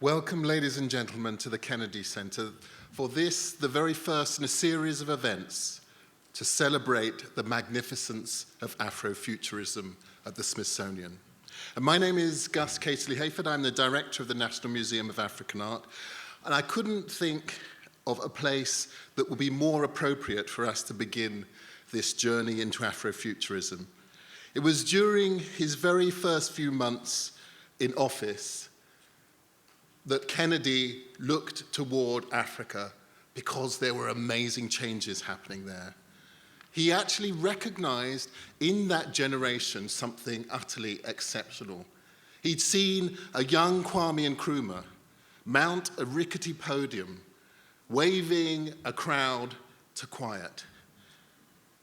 Welcome, ladies and gentlemen, to the Kennedy Center for this, the very first in a series of events to celebrate the magnificence of Afrofuturism at the Smithsonian. And my name is Gus Casely-Hayford. I'm the director of the National Museum of African Art, and I couldn't think of a place that would be more appropriate for us to begin this journey into Afrofuturism. It was during his very first few months in office that Kennedy looked toward Africa because there were amazing changes happening there. He actually recognized in that generation something utterly exceptional. He'd seen a young Kwame Nkrumah mount a rickety podium, waving a crowd to quiet.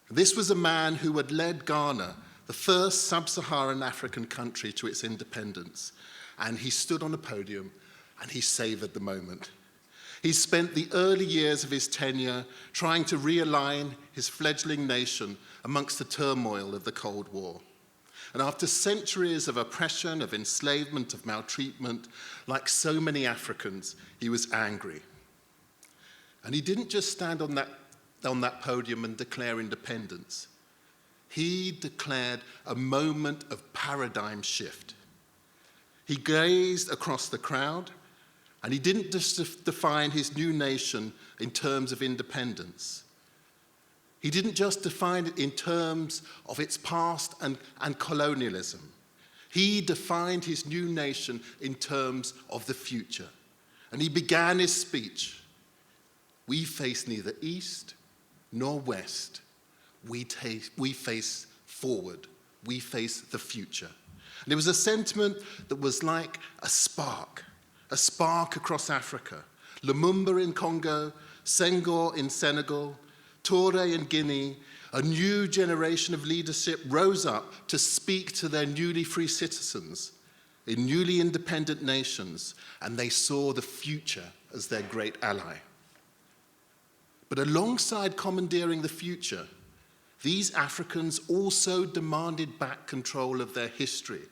This was a man who had led Ghana, the first sub-Saharan African country, to its independence. And he stood on a podium and he savored the moment. He spent the early years of his tenure trying to realign his fledgling nation amongst the turmoil of the Cold War. And after centuries of oppression, of enslavement, of maltreatment, like so many Africans, he was angry. And he didn't just stand on that podium and declare independence. He declared a moment of paradigm shift. He gazed across the crowd, and he didn't just define his new nation in terms of independence. He didn't just define it in terms of its past and colonialism. He defined his new nation in terms of the future. And he began his speech. We face neither east nor west. We face forward. We face the future. And it was a sentiment that was like a spark across Africa. Lumumba in Congo, Senghor in Senegal, Touré in Guinea, a new generation of leadership rose up to speak to their newly free citizens in newly independent nations, and they saw the future as their great ally. But alongside commandeering the future, these Africans also demanded back control of their history.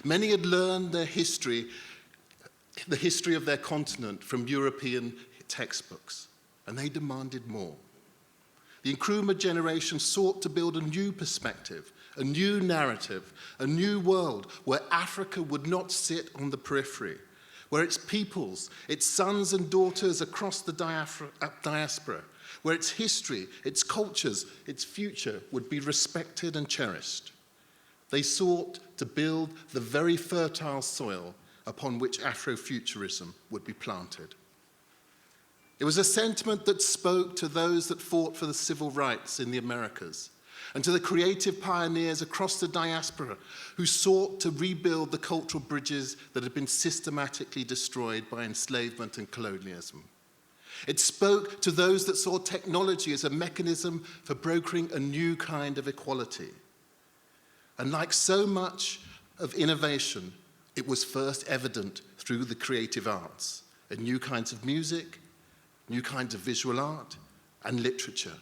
Many had learned their history, the history of their continent, from European textbooks, and they demanded more. The Nkrumah generation sought to build a new perspective, a new narrative, a new world where Africa would not sit on the periphery, where its peoples, its sons and daughters across the diaspora, where its history, its cultures, its future would be respected and cherished. They sought to build the very fertile soil upon which Afrofuturism would be planted. It was a sentiment that spoke to those that fought for the civil rights in the Americas and to the creative pioneers across the diaspora who sought to rebuild the cultural bridges that had been systematically destroyed by enslavement and colonialism. It spoke to those that saw technology as a mechanism for brokering a new kind of equality. And like so much of innovation, it was first evident through the creative arts, and new kinds of music, new kinds of visual art, and literature.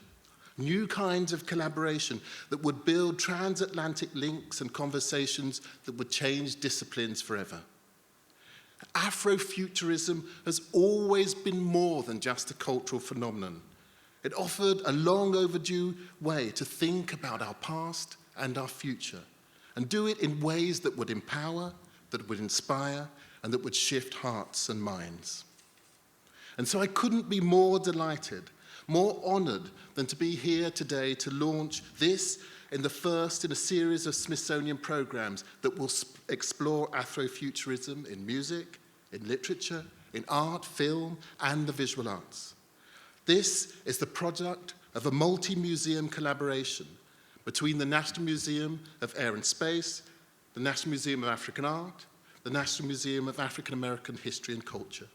New kinds of collaboration that would build transatlantic links and conversations that would change disciplines forever. Afrofuturism has always been more than just a cultural phenomenon. It offered a long overdue way to think about our past and our future, and do it in ways that would empower, that would inspire, and that would shift hearts and minds. And so I couldn't be more delighted, more honored than to be here today to launch this in the first in a series of Smithsonian programs that will explore Afrofuturism in music, in literature, in art, film, and the visual arts. This is the product of a multi-museum collaboration between the National Museum of Air and Space, the National Museum of African Art, the National Museum of African American History and Culture.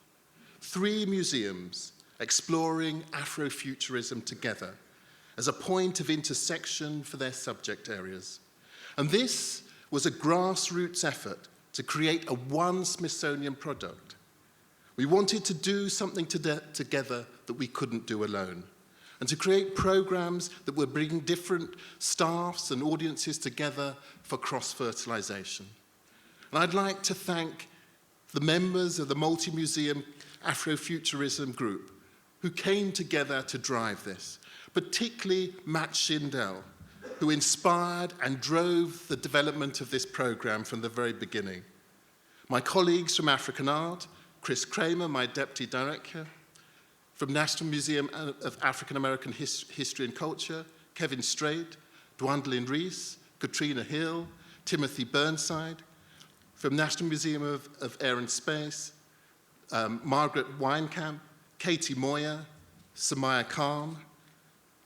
3 museums exploring Afrofuturism together as a point of intersection for their subject areas. And this was a grassroots effort to create a one Smithsonian product. We wanted to do something together that we couldn't do alone, and to create programs that would bring different staffs and audiences together for cross-fertilization. And I'd like to thank the members of the multi-museum Afrofuturism group who came together to drive this, particularly Matt Shindell, who inspired and drove the development of this program from the very beginning. My colleagues from African Art, Chris Kramer, my deputy director, from National Museum of African American History and Culture, Kevin Strait, Dwandlin Rees, Katrina Hill, Timothy Burnside, from National Museum of Air and Space, Margaret Weinkamp, Katie Moyer, Samaya Khan.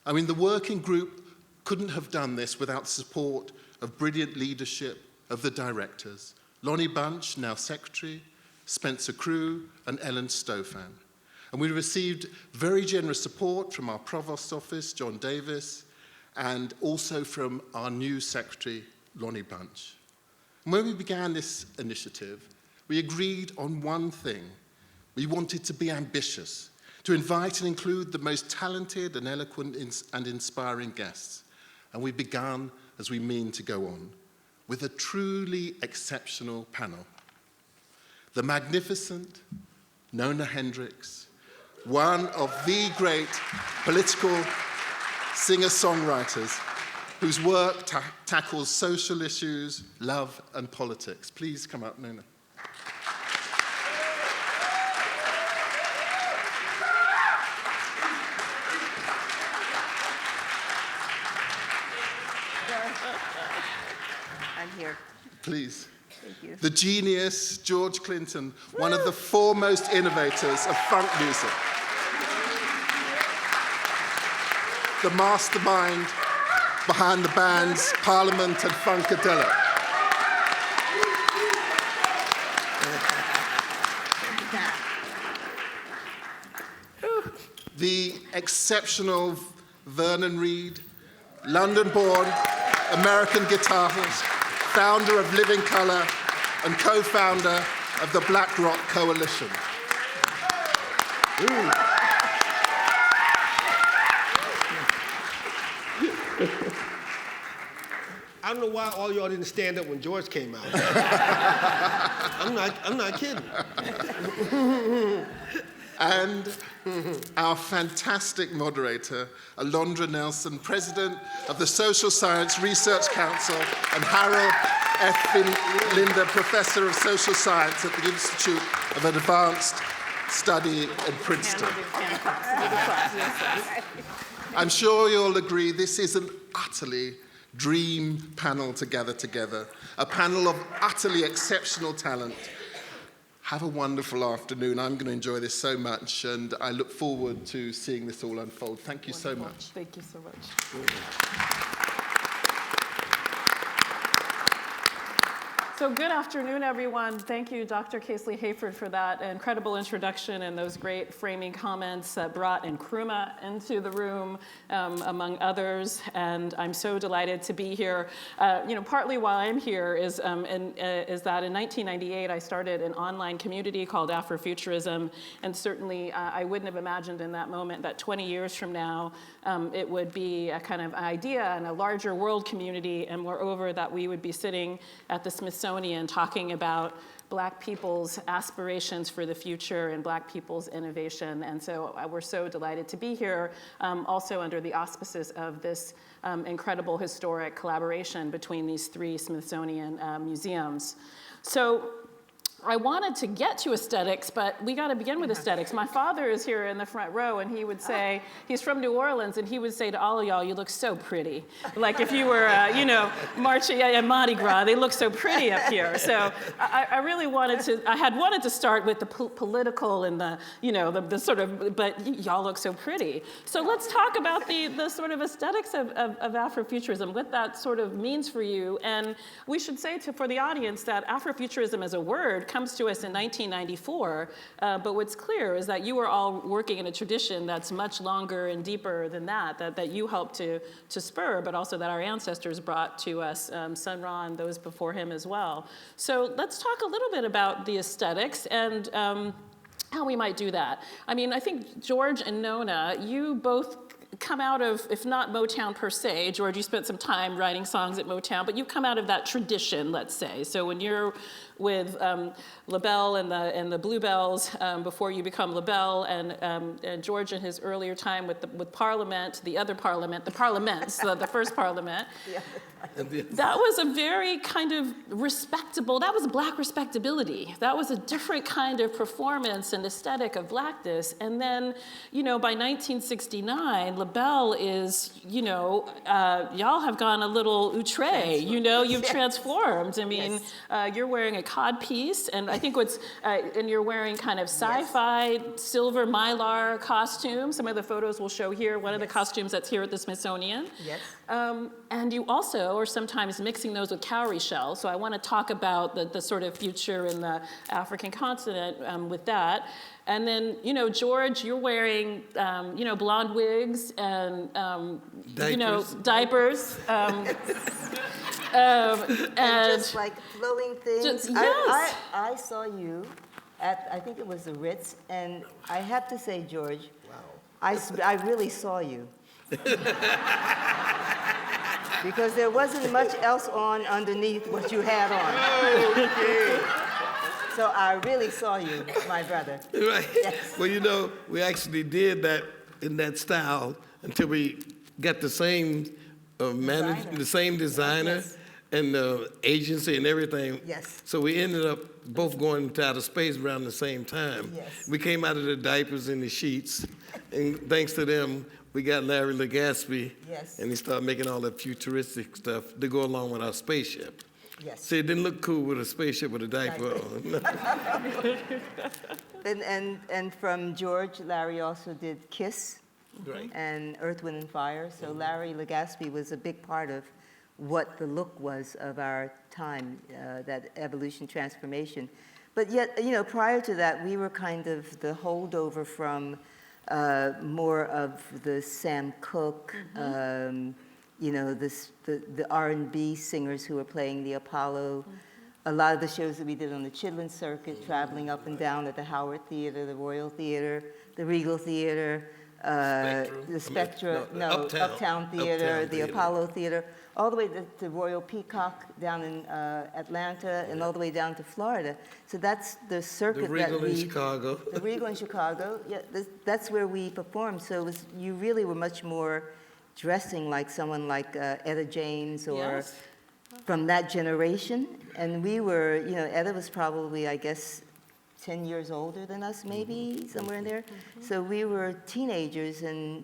I mean, the working group couldn't have done this without the support of brilliant leadership of the directors, Lonnie Bunch, now secretary, Spencer Crew, and Ellen Stofan. And we received very generous support from our Provost's office, John Davis, and also from our new secretary, Lonnie Bunch. And when we began this initiative, we agreed on one thing. We wanted to be ambitious, to invite and include the most talented and eloquent and inspiring guests. And we began, as we mean to go on, with a truly exceptional panel. The magnificent Nona Hendryx, one of the great political singer-songwriters whose work tackles social issues, love, and politics. Please come up, Nona. I'm here. Please. Thank you. The genius, George Clinton, one of the foremost innovators of funk music. The mastermind behind the bands Parliament and Funkadelic. The exceptional Vernon Reid, London-born American guitarist, founder of Living Colour and co-founder of the Black Rock Coalition. I don't know why all y'all didn't stand up when George came out. I'm not kidding. And our fantastic moderator, Alondra Nelson, president of the Social Science Research Council, and Harold F. Linda, professor of social science at the Institute of Advanced Study in Princeton. I'm sure you'll agree this is an utterly dream panel to gather together, a panel of utterly exceptional talent. Have a wonderful afternoon. I'm going to enjoy this so much, and I look forward to seeing this all unfold. Thank you so much. Thank you so much. So good afternoon, everyone. Thank you, Dr. Casely-Hayford, for that incredible introduction and those great framing comments that brought Nkrumah into the room, among others. And I'm so delighted to be here. Partly why I'm here is that in 1998, I started an online community called Afrofuturism. And certainly, I wouldn't have imagined in that moment that 20 years from now, it would be a kind of idea and a larger world community, and moreover, that we would be sitting at the Smithsonian talking about Black people's aspirations for the future and Black people's innovation. And so we're so delighted to be here, also under the auspices of this incredible historic collaboration between these three Smithsonian museums. So I wanted to get to aesthetics, but we got to begin with aesthetics. My father is here in the front row, and he would say, he's from New Orleans, and he would say to all of y'all, you look so pretty. Like if you were, marching at Mardi Gras, they look so pretty up here. So I really wanted to start with the political and the sort of, but y'all look so pretty. So let's talk about the sort of aesthetics of Afrofuturism, what that sort of means for you. And we should say for the audience that Afrofuturism as a word comes to us in 1994, but what's clear is that you are all working in a tradition that's much longer and deeper than that you helped to spur, but also that our ancestors brought to us, Sun Ra and those before him as well. So let's talk a little bit about the aesthetics and how we might do that. I mean, I think George and Nona, you both come out of, if not Motown per se, George, you spent some time writing songs at Motown, but you come out of that tradition, let's say. So when you're with Labelle and the Bluebells before you become Labelle, and George in his earlier time with Parliament, the other Parliament, the Parliaments, the first Parliament. Yeah. That was a very kind of respectable, that was Black respectability. That was a different kind of performance and aesthetic of Blackness. And then, you know, by 1969, Labelle is, you know, y'all have gone a little outre, you know, you've transformed. I mean, you're wearing a cod piece, and I think and you're wearing kind of sci-fi silver mylar costume. Some of the photos we'll show here, one of the costumes that's here at the Smithsonian. Yes. And you also are sometimes mixing those with cowrie shells. So I want to talk about the sort of future in the African continent with that. And then, you know, George, you're wearing, you know, blonde wigs and, you know, diapers. And just like flowing things. Yes. I saw you at, I think it was the Ritz, and I have to say, George, I really saw you. Because there wasn't much else on underneath what you had on. Okay. So I really saw you, my brother. Right. Yes. Well, you know, we actually did that in that style until we got the same manager, the same designer, Yes. and the agency and everything. Yes. So we ended up both going into outer space around the same time. Yes. We came out of the diapers and the sheets, and thanks to them, we got Larry Legaspi, Yes. and he started making all that futuristic stuff to go along with our spaceship. Yes. See, it didn't look cool with a spaceship with a diaper on. And from George, Larry also did Kiss Right. and Earth, Wind, and Fire. So Larry Legaspi was a big part of what the look was of our time, that evolution transformation. But yet, you know, prior to that, we were kind of the holdover from more of the Sam Cooke, you know, the R&B singers who were playing the Apollo. A lot of the shows that we did on the Chitlin Circuit, traveling up and down at the Howard Theater, the Royal Theater, the Regal Theater, the Spectra, Uptown Theater, the Apollo Theater, all the way to Royal Peacock down in Atlanta, and all the way down to Florida. So that's the circuit The Regal in Chicago. The Regal in Chicago, yeah, that's where we performed. So it was, you really were much more dressing like someone like Etta James or Yes. from that generation. And we were, you know, Etta was probably, I guess, 10 years older than us, maybe, somewhere in there. So we were teenagers, and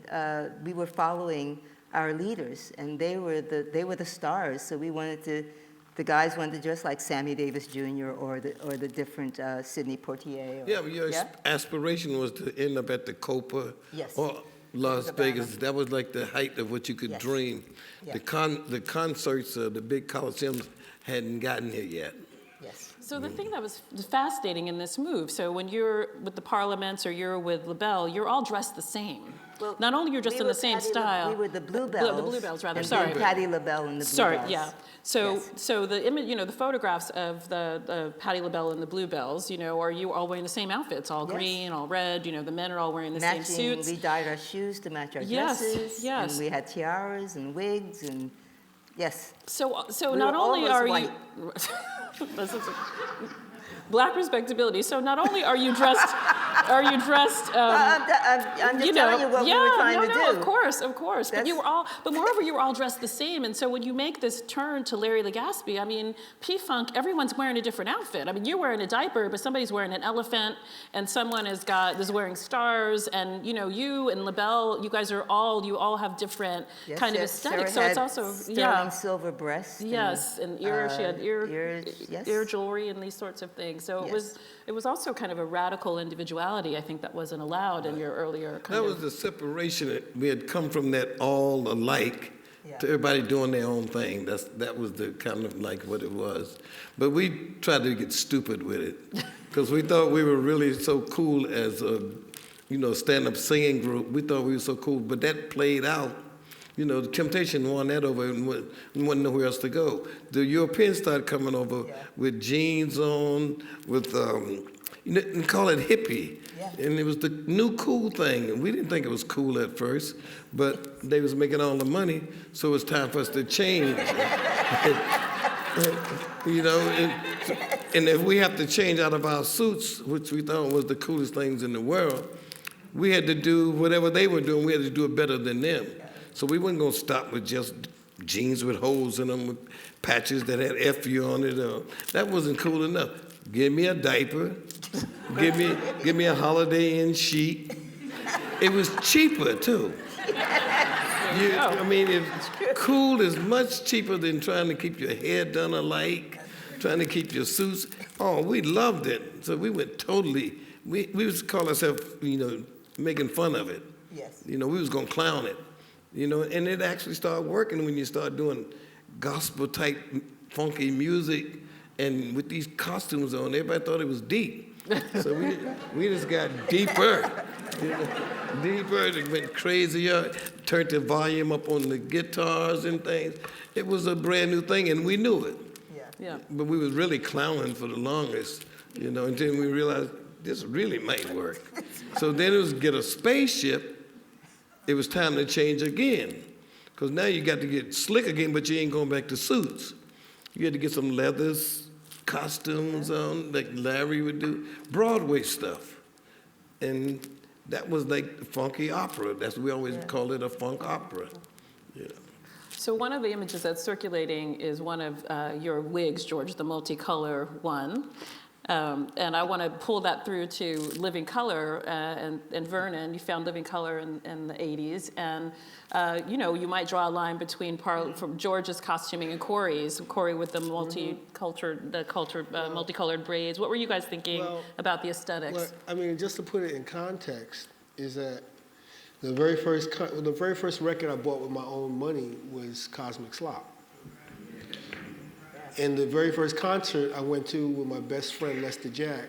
we were following our leaders, and they were the stars. So we wanted to, the guys wanted to dress like Sammy Davis Jr. or the different Sidney Poitier. Yeah, but your aspiration was to end up at the Copa Yes. or Las Cabana. Vegas. That was like the height of what you could Yes. dream. Yeah. The concerts, the big coliseums hadn't gotten here yet. Yes. So the thing that was fascinating in this move, so when you're with the Parliaments or you're with Labelle, you're all dressed the same. Well, Not only you're dressed in the same style. We were the Bluebells. The Bluebells, rather. And Sorry. Patti Labelle and the Bluebells. Sorry, yeah. So, Yes. so the image, you know, the photographs of the Patti Labelle and the Bluebells, you know, are you all wearing the same outfits, all Yes. green, all red? You know, the men are all wearing the Matching, same suits. we dyed our shoes to match our Yes, dresses. yes. And we had tiaras and wigs and, yes. So We not were only are almost you Black respectability. So not only are you dressed, I'm just telling you what we were trying to do. Of course. But That's- you were all, but moreover, you were all dressed the same. And so when you make this turn to Larry Legaspi, I mean, P-Funk, everyone's wearing a different outfit. I mean, you're wearing a diaper, but somebody's wearing an elephant, and someone is wearing stars, and you know, you and Labelle, you all have different Yes, kind of yes. aesthetics. Sarah So it's had also sterling silver breasts. Yes, and she had ears, yes. ear jewelry and these sorts of things. So Yes. it was also kind of a radical individuality, I think, that wasn't allowed in your earlier kind That of. was the separation. We had come from that all alike to everybody doing their own thing. That was the kind of like what it was. But we tried to get stupid with it because we thought we were really so cool as a, stand-up singing group. We thought we were so cool, but that played out You know, the Temptation won that over and wasn't nowhere else to go. The Europeans started coming over with jeans on, with, you know, and call it hippie. Yeah. And it was the new cool thing. And we didn't think it was cool at first, but they was making all the money, so it was time for us to change. You know, and if we have to change out of our suits, which we thought was the coolest things in the world, we had to do whatever they were doing, we had to do it better than them. So we weren't gonna stop with just jeans with holes in them, with patches that had FU on it. That wasn't cool enough. Give me a diaper, give me a Holiday Inn sheet. It was cheaper too. I mean, cool is much cheaper than trying to keep your hair done alike, trying to keep your suits. Oh, we loved it. So we went totally, we was call ourselves, you know, making fun of it. Yes. You know, we was gonna clown it. You know, and it actually started working when you start doing gospel type funky music and with these costumes on, everybody thought it was deep. So we just got deeper. You know, deeper, it went crazier, turned the volume up on the guitars and things. It was a brand new thing and we knew it. Yeah. But we was really clowning for the longest, you know, until we realized this really might work. So then it was get a spaceship. It was time to change again. Because now you got to get slick again, but you ain't going back to suits. You had to get some leathers, costumes on, like Larry would do, Broadway stuff. And that was like funky opera. That's we always call it a funk opera. Yeah. So one of the images that's circulating is one of your wigs, George, the multicolor one. And I want to pull that through to Living Color and Vernon. You found Living Color in the 80s. And, you know, you might draw a line between from George's costuming and Corey's. Corey with the multicolored braids. What were you guys thinking about the aesthetics? Well, I mean, just to put it in context, is that the very first record I bought with my own money was Cosmic Slop. And the very first concert I went to with my best friend Lester Jack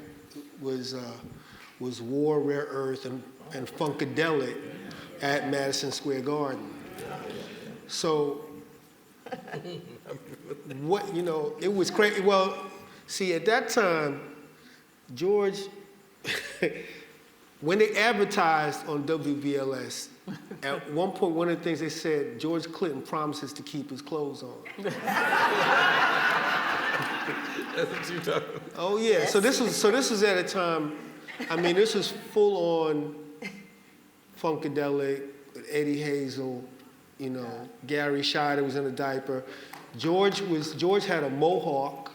was War, Rare Earth, and Funkadelic at Madison Square Garden. So, what, you know, it was crazy. Well, see, at that time, George, when they advertised on WBLS, at one point, one of the things they said, George Clinton promises to keep his clothes on. That's what you talking about. Oh yeah. Yes. So this was at a time. I mean, this was full on Funkadelic with Eddie Hazel. You know, Gary Scheider was in a diaper. George had a mohawk.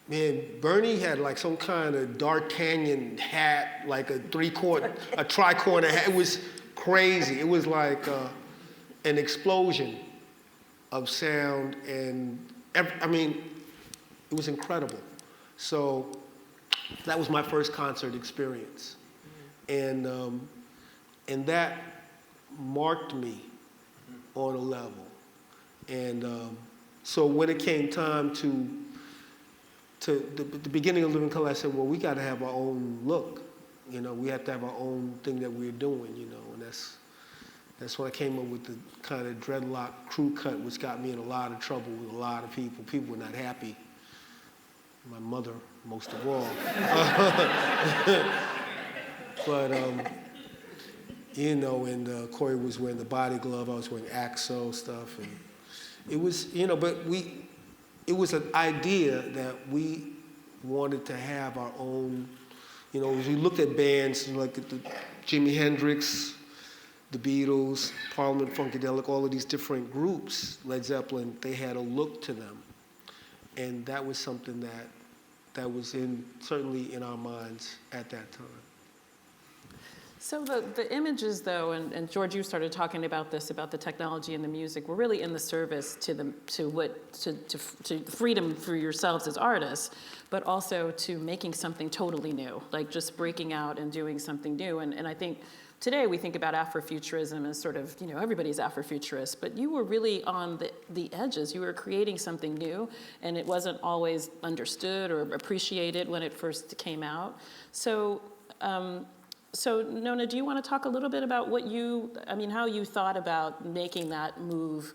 Man, Bernie had like some kind of D'Artagnan hat, like a tricorner hat. It was crazy. It was like an explosion of sound, and I mean, it was incredible. So that was my first concert experience, and that marked me on a level. And so when it came time to the beginning of Living Color, I said, well, we got to have our own look. You know, we have to have our own thing that we're doing, you know, and that's when I came up with the kind of dreadlock crew cut, which got me in a lot of trouble with a lot of people. People were not happy. My mother, most of all. But, you know, and Corey was wearing the body glove, I was wearing AXO stuff, and it was, you know, but it was an idea that we wanted to have our own, you know, as we looked at bands like the Jimi Hendrix, the Beatles, Parliament Funkadelic, all of these different groups, Led Zeppelin, they had a look to them. And that was something that was certainly in our minds at that time. So the images, though, and George, you started talking about this, about the technology and the music, were really in the service to freedom for yourselves as artists, but also to making something totally new, like just breaking out and doing something new. And I think today we think about Afrofuturism as sort of, you know, everybody's Afrofuturist, but you were really on the edges. You were creating something new, and it wasn't always understood or appreciated when it first came out. So, So Nona, do you want to talk a little bit about how you thought about making that move,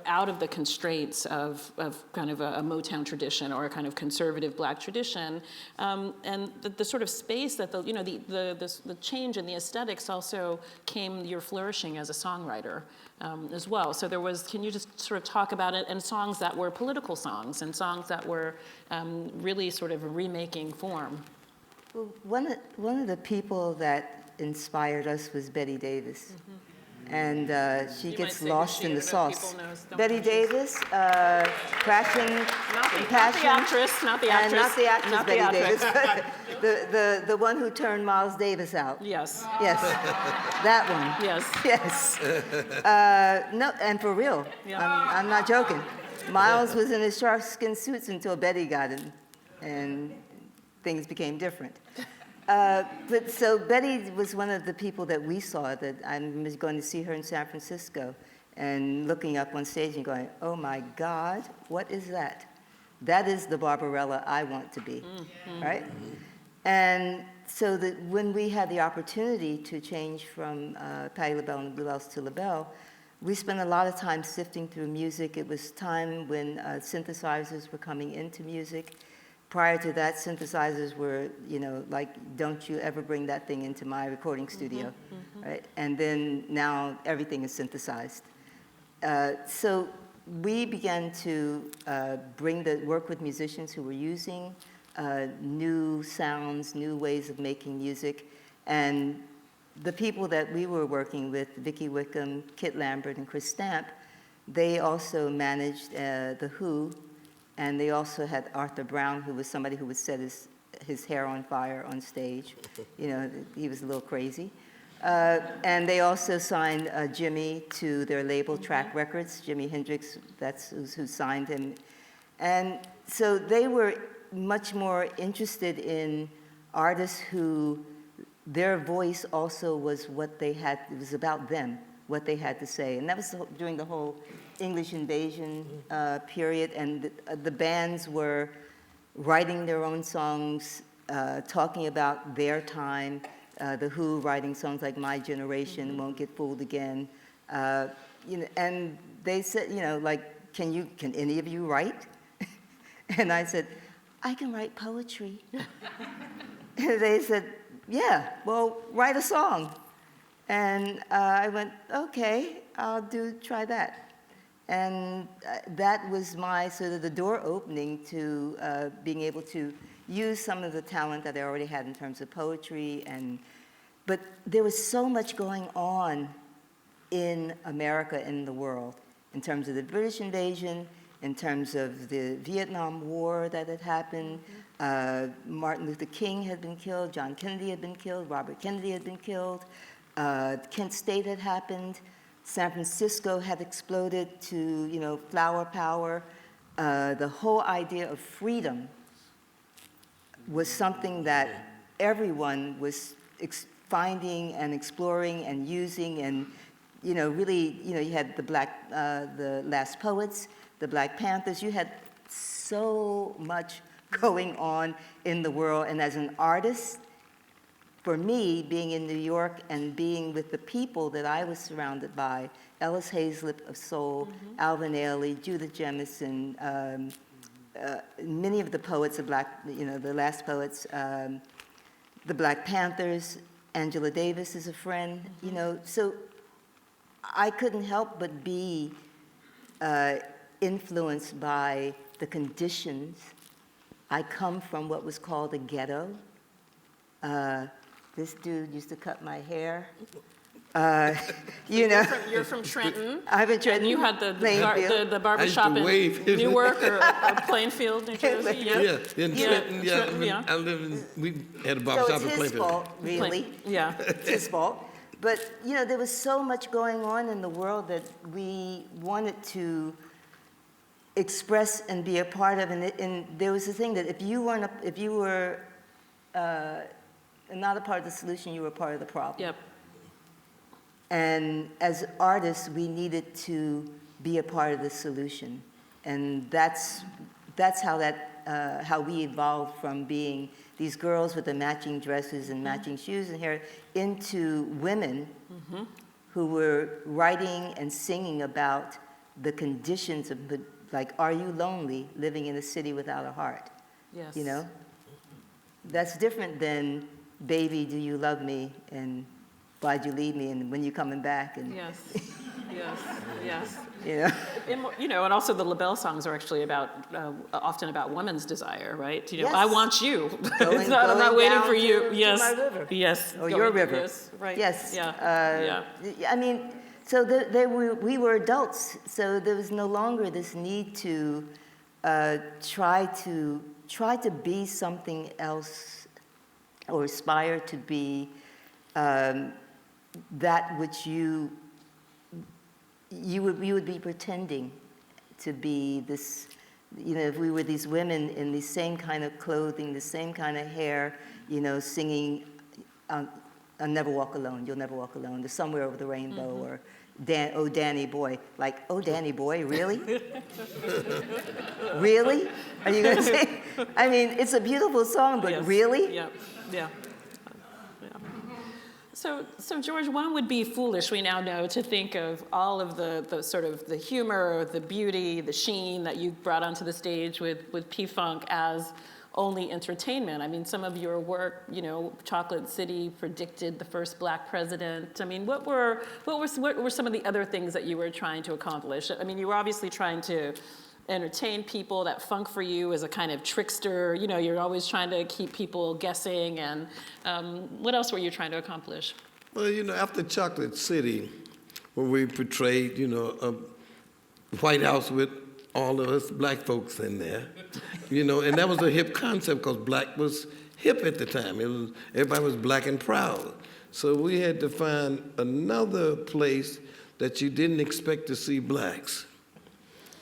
out of the constraints of kind of a Motown tradition or a kind of conservative Black tradition, and the sort of space that the change in the aesthetics also came your flourishing as a songwriter as well. So can you just sort of talk about it, and songs that were political songs and songs that were really sort of a remaking form? Well, one of the people that inspired us was Betty Davis. Mm-hmm. And she gets lost in the sauce. Betty Davis, Passion, not the actress, not the Betty Davis, the one who turned Miles Davis out. Yes. Yes, that one. Yes. Yes. No, and for real, Yeah. I'm not joking. Miles was in his sharkskin suits until Betty got in, and things became different. But so Betty was one of the people that we saw, that I was going to see her in San Francisco and looking up on stage and going, oh my God, what is that? That is the Barbarella I want to be, right? And so that when we had the opportunity to change from Patti LaBelle and the Bluebells to Labelle, we spent a lot of time sifting through music. It was time when synthesizers were coming into music. Prior to that, synthesizers were, like, don't you ever bring that thing into my recording studio, right? And then now everything is synthesized. So we began to work with musicians who were using new sounds, new ways of making music. And the people that we were working with, Vicki Wickham, Kit Lambert, and Chris Stamp, they also managed The Who. And they also had Arthur Brown, who was somebody who would set his hair on fire on stage. He was a little crazy. And they also signed Jimmy to their label, Track Records. Joni Hendryx, that's who signed him. And so they were much more interested in artists who their voice also was what they had, it was about them, what they had to say. And that was during the whole English invasion period, and the bands were writing their own songs, talking about their time. The Who writing songs like My Generation, Won't Get Fooled Again. And they said, can any of you write? And I said, I can write poetry. And they said, yeah, well, write a song. And I went, okay, I'll try that. And that was my sort of the door opening to being able to use some of the talent that I already had in terms of poetry. But there was so much going on in America, in the world, in terms of the British invasion, in terms of the Vietnam War that had happened. Martin Luther King had been killed, John Kennedy had been killed, Robert Kennedy had been killed, Kent State had happened. San Francisco had exploded to, flower power. The whole idea of freedom was something that everyone was finding and exploring and using, and really, you had the Last Poets, the Black Panthers. You had so much going on in the world, and as an artist, for me, being in New York and being with the people that I was surrounded by, Ellis Hazlitt of soul, Alvin Ailey, Judith Jemison, many of the poets of the Last Poets, the Black Panthers, Angela Davis is a friend, so I couldn't help but be influenced by the conditions. I come from what was called a ghetto. This dude used to cut my hair. You're from Trenton. I'm in Trenton. And you had the barbershop in Newark or Plainfield, New Jersey. Yeah, in Trenton. Yeah. I we had a barbershop in Plainfield. So it's his fault, really. Yeah. It's his fault. But, there was so much going on in the world that we wanted to express and be a part of. And there was the thing that if you were not a part of the solution, you were part of the problem. Yep. And as artists, we needed to be a part of the solution. And that's that's how we evolved from being these girls with the matching dresses and matching shoes and hair into women who were writing and singing about the conditions of, like, are you lonely living in a city without a heart? Yes. You know? That's different than, baby, do you love me? And why'd you leave me? And when you coming back? And Yes. Yes. Yes. you know? And also the Labelle songs are actually about, often about women's desire, right? Yes. I want you. Going- It's not, I'm not going waiting down for you. to Yes. my river. Yes. Or Going- your river. Yes. Right. Yes. Yeah. I mean, so we were adults, so there was no longer this need to try to be something else or aspire to be that which you would be pretending to be this. You know, if we were these women in the same kind of clothing, the same kind of hair, you know, singing, I'll never walk alone, you'll never walk alone, the Somewhere Over the Rainbow, or Oh Danny Boy. Like, oh Danny Boy, really? Really? Are you gonna say? I mean, it's a beautiful song, but Yes. really? Yeah. Yeah. So George, one would be foolish, we now know, to think of all of the sort of the humor, the beauty, the sheen that you brought onto the stage with P-Funk as only entertainment. I mean, some of your work, you know, Chocolate City predicted the first black president. I mean, what were some of the other things that you were trying to accomplish? I mean, you were obviously trying to entertain people. That funk for you is a kind of trickster. You know, you're always trying to keep people guessing. And what else were you trying to accomplish? Well, you know, after Chocolate City, where we portrayed, you know, a White House with all of us black folks in there, you know, and that was a hip concept because black was hip at the time. Everybody was black and proud. So we had to find another place that you didn't expect to see blacks.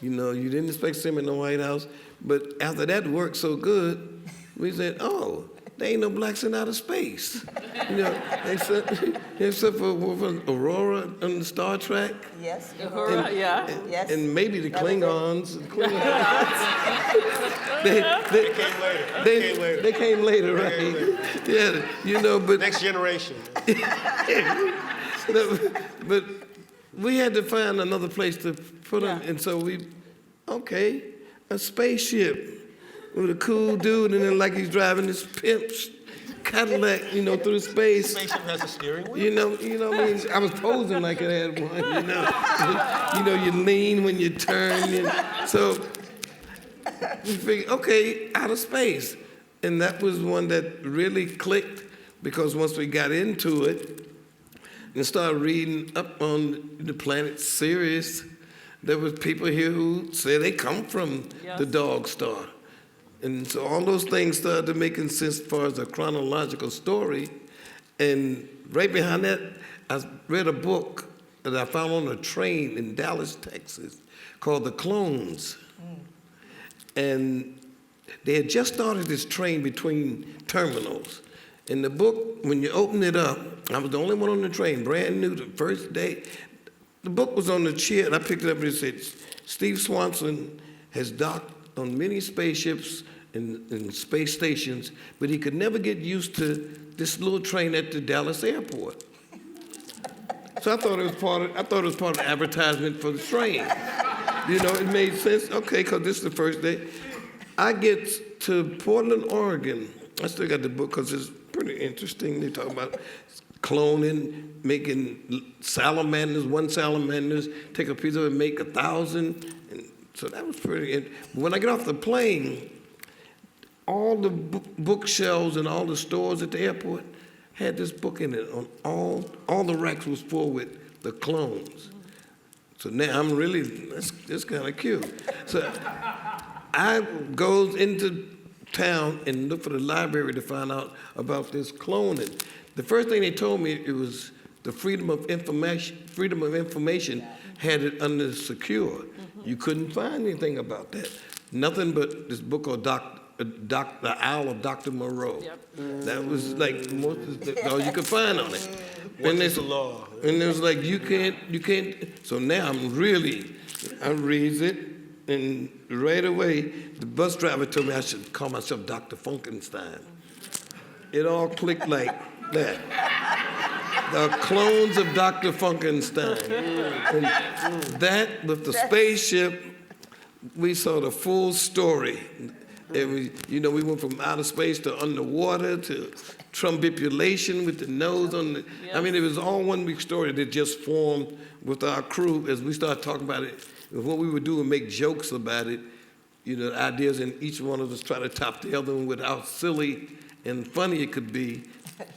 You know, you didn't expect to see them in the White House, but after that worked so good, we said, oh, there ain't no blacks in outer space. You know, except for Aurora on Star Trek. Yes. Uhura, yeah. Yes. And maybe the That was it. Klingons. They came later. They came later, right? Yeah, you know, but Next generation. but we had to find another place to put them, Yeah. and so a spaceship with a cool dude, and then like he's driving this pimp's Cadillac, you know, through space. Spaceship has a steering wheel. You know what I mean? I was posing like it had one, you know. You know, you lean when you turn. So we figured, okay, outer space. And that was one that really clicked because once we got into it and started reading up on the planet Sirius, there was people here who said they come from the dog star. And so all those things started making sense as far as a chronological story. And right behind that, I read a book that I found on a train in Dallas, Texas, called The Clones. And they had just started this train between terminals. In the book, when you open it up, I was the only one on the train, brand new, the first day. The book was on the chair, and I picked it up and it said, Steve Swanson has docked on many spaceships and space stations, but he could never get used to this little train at the Dallas airport. So I thought it was part of the advertisement for the train. You know, it made sense. Okay, because this is the first day. I get to Portland, Oregon. I still got the book because it's pretty interesting. They talk about cloning, making salamanders, one salamanders, take a piece of it, make 1,000. And so that was pretty interesting. When I get off the plane, all the bookshelves and all the stores at the airport had this book in it. On all the racks was full with the clones. So now I'm really, that's kind of cute. So I goes into town and look for the library to find out about this cloning. The first thing they told me, it was the Freedom of Information had it under secure. You couldn't find anything about that. Nothing but this book called The Owl of Dr. Moreau. Yep. That was like all you could find on it. What is the law? And it was like, you can't. So now I read it, And right away, the bus driver told me I should call myself Dr. Funkenstein. It all clicked like that. The clones of Dr. Funkenstein. And that, with the spaceship, we saw the full story. And we went from outer space to underwater to trumbipulation with the nose on the. Yep. I mean, it was all one big story that just formed with our crew as we started talking about it. What we would do was make jokes about it, the ideas, and each one of us try to top the other one with how silly and funny it could be.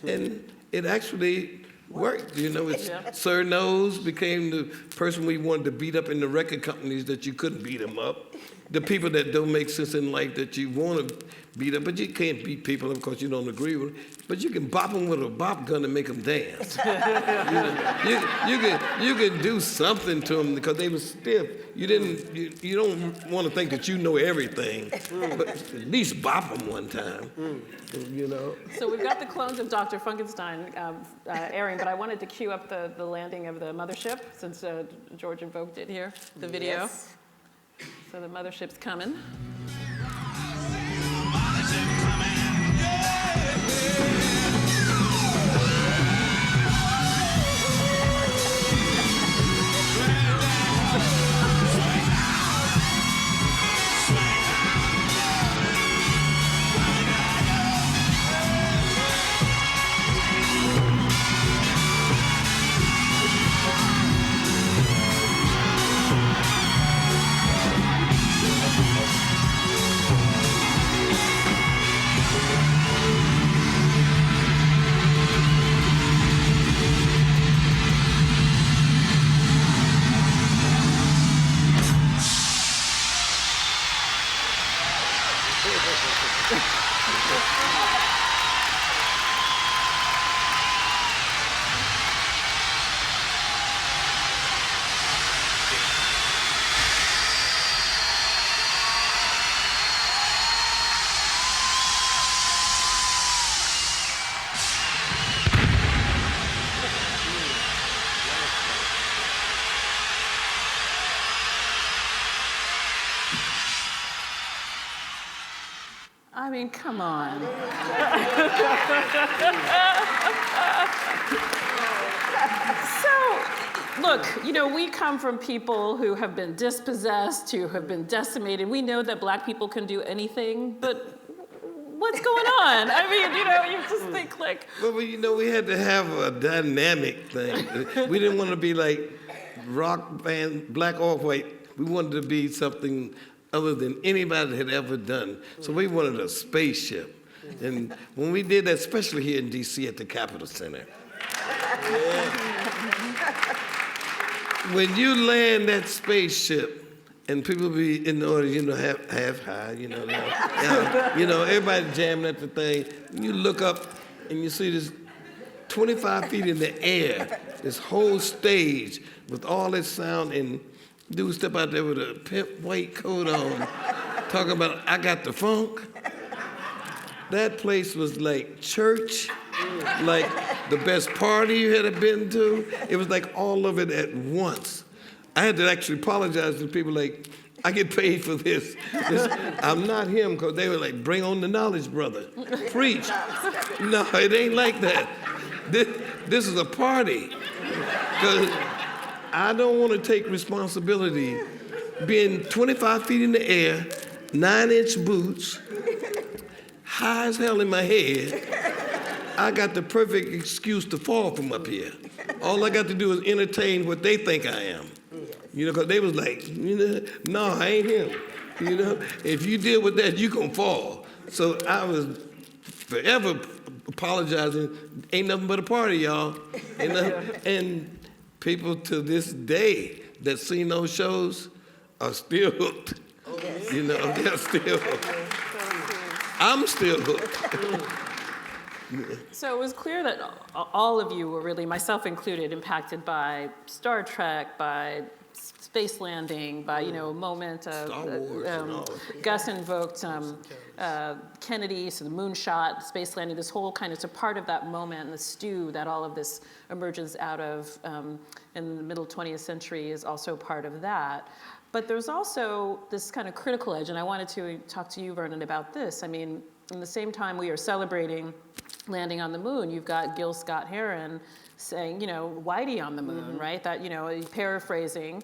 And it actually worked. Sir Nose became the person we wanted to beat up in the record companies that you couldn't beat them up. The people that don't make sense in life that you want to beat up, but you can't beat people up because you don't agree with them. But you can bop them with a bop gun and make them dance. You can do something to them because they were stiff. You don't want to think that you know everything, but at least bop them one time. So we've got the clones of Dr. Funkenstein airing, but I wanted to cue up the landing of the mothership since George invoked it here, the video. Yes. So the mothership's coming. I mean, come on. So, look, we come from people who have been dispossessed, who have been decimated. We know that black people can do anything, but what's going on? I mean, you just think like. Well, we had to have a dynamic thing. We didn't want to be like rock band, black or white. We wanted to be something other than anybody had ever done. So we wanted a spaceship. And when we did that, especially here in D.C. at the Capitol Center, when you land that spaceship and people be in the audience, half high, everybody jamming at the thing, you look up and you see this 25 feet in the air, this whole stage with all this sound, and dude step out there with a pimp white coat on, talking about, I got the funk. That place was like church, like the best party you had been to. It was like all of it at once. I had to actually apologize to people like, I get paid for this. I'm not him, because they were like, bring on the knowledge, brother. Preach. No, it ain't like that. This is a party. Because I don't want to take responsibility being 25 feet in the air, 9-inch boots, high as hell in my head. I got the perfect excuse to fall from up here. All I got to do is entertain what they think I am. Because they was like, no, I ain't him. If you deal with that, you gonna fall. So I was forever apologizing. Ain't nothing but a party, y'all. And people to this day that seen those shows are still hooked. They're still hooked. I'm still hooked. So it was clear that all of you were really, myself included, impacted by Star Trek, by space landing, by a moment of Star Wars and all. Gus invoked Kennedy, so the moonshot, space landing, this whole kind of, it's a part of that moment and the stew that all of this emerges out of in the middle 20th century is also part of that. But there's also this kind of critical edge, and I wanted to talk to you, Vernon, about this. I mean, in the same time we are celebrating landing on the moon, you've got Gil Scott-Heron saying, you know, Whitey on the moon, right? That, you know, paraphrasing,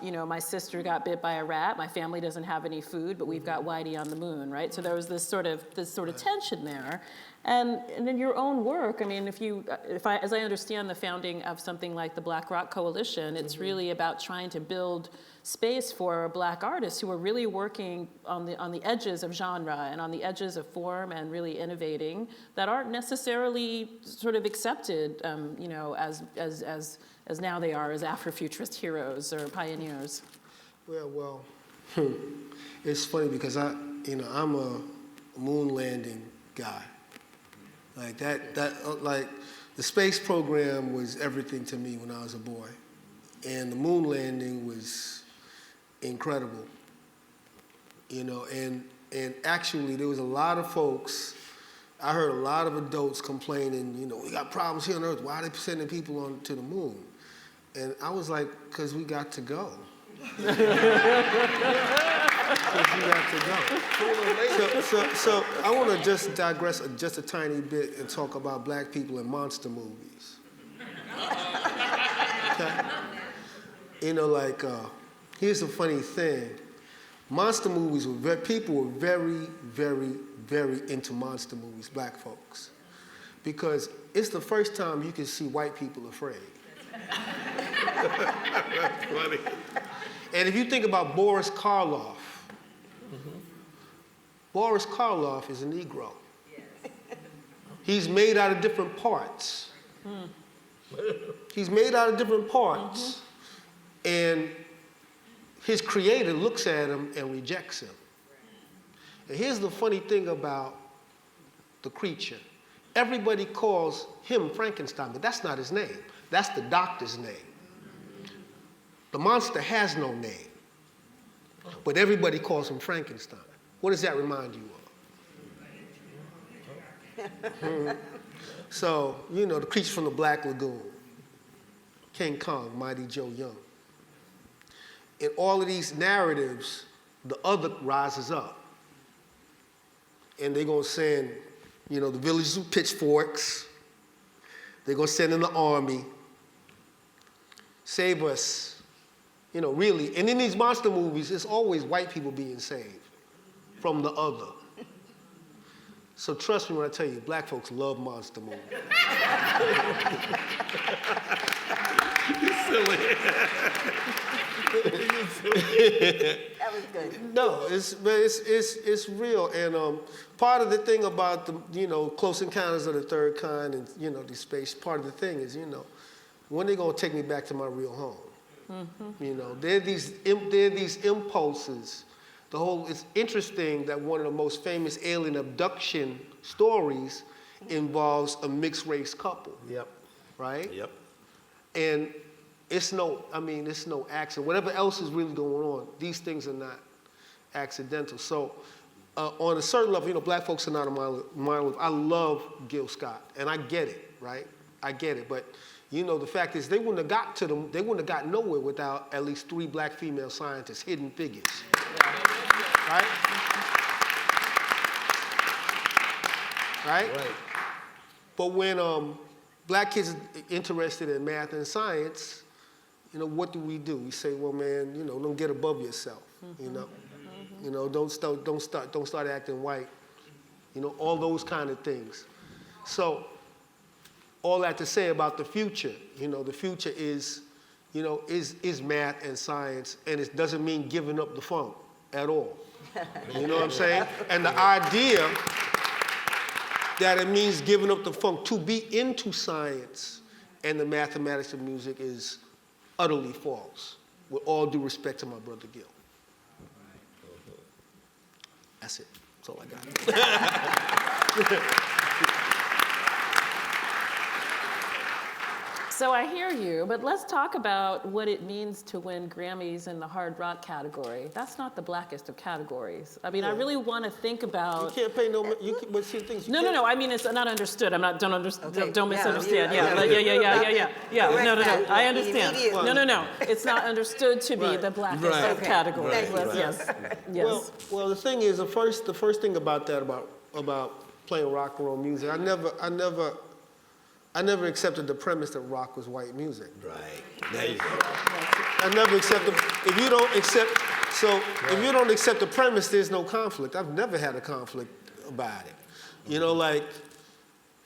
you know, my sister got bit by a rat, my family doesn't have any food, but we've got Whitey on the moon, right? So there was this sort of tension there. And in your own work, I mean, as I understand the founding of something like the Black Rock Coalition, it's really about trying to build space for Black artists who are really working on the edges of genre and on the edges of form and really innovating that aren't necessarily sort of accepted, you know, as now they are as Afrofuturist heroes or pioneers. Well, it's funny because I'm a moon landing guy. Like like the space program was everything to me when I was a boy, and the moon landing was incredible. You know, and actually there was a lot of folks. I heard a lot of adults complaining. You know, we got problems here on Earth. Why are they sending people on to the moon? And I was like, because we got to go. So I want to just digress just a tiny bit and talk about Black people in monster movies. Okay? You know, like, here's the funny thing. Monster movies people were very, very, very into monster movies, Black folks. Because it's the first time you can see white people afraid. That's funny. And if you think about Boris Karloff, Boris Karloff is a Negro. He's made out of different parts. He's made out of different parts. And his creator looks at him and rejects him. And here's the funny thing about the creature. Everybody calls him Frankenstein, but that's not his name. That's the doctor's name. The monster has no name, but everybody calls him Frankenstein. What does that remind you of? So, you know, the creature from the Black Lagoon, King Kong, Mighty Joe Young. In all of these narratives, the other rises up. And they're going to send, you know, the villagers with pitchforks. They're going to send in the army. Save us. You know, really. And in these monster movies, it's always white people being saved from the other. So trust me when I tell you, Black folks love monster movies. You're silly. That was good. No, it's real. And part of the thing about the, you know, Close Encounters of the Third Kind and, you know, the space, part of the thing is, you know, when they gonna take me back to my real home? You know, there are these impulses. It's interesting that one of the most famous alien abduction stories involves a mixed race couple. Yep. Right? Yep. And it's no accident. Whatever else is really going on, these things are not accidental. So on a certain level, you know, Black folks are not a monolith. I love Gil Scott, and I get it, right? I get it, but you know, the fact is they wouldn't have got to them, they wouldn't have got nowhere without at least 3 Black female scientists, hidden figures. Right? Right? But when Black kids are interested in math and science, you know, what do? We say, well, man, you know, don't get above yourself. You know, you know, don't start acting white. You know, all those kind of things. So, all that to say about the future, you know, the future is, you know, is math and science, and it doesn't mean giving up the funk at all. You know what I'm saying? And the idea that it means giving up the funk to be into science and the mathematics of music is utterly false, with all due respect to my brother Gil. That's it. That's all I got. So I hear you, but let's talk about what it means to win Grammys in the hard rock category. That's not the blackest of categories. I mean, I really want to think about. You can't pay no. But see, things. No. I mean, it's not understood. I'm not. Don't Okay, Don't yeah, misunderstand. yeah, Yeah. Correct No. that. I understand. Immediately. No. It's not understood to be the blackest Right. of categories. Right. Yes. Well, the thing is, the first thing about that about playing rock and roll music, I never accepted the premise that rock was white music. Right. There you go. I never accepted. If you don't accept the premise, there's no conflict. I've never had a conflict about it. You know, like,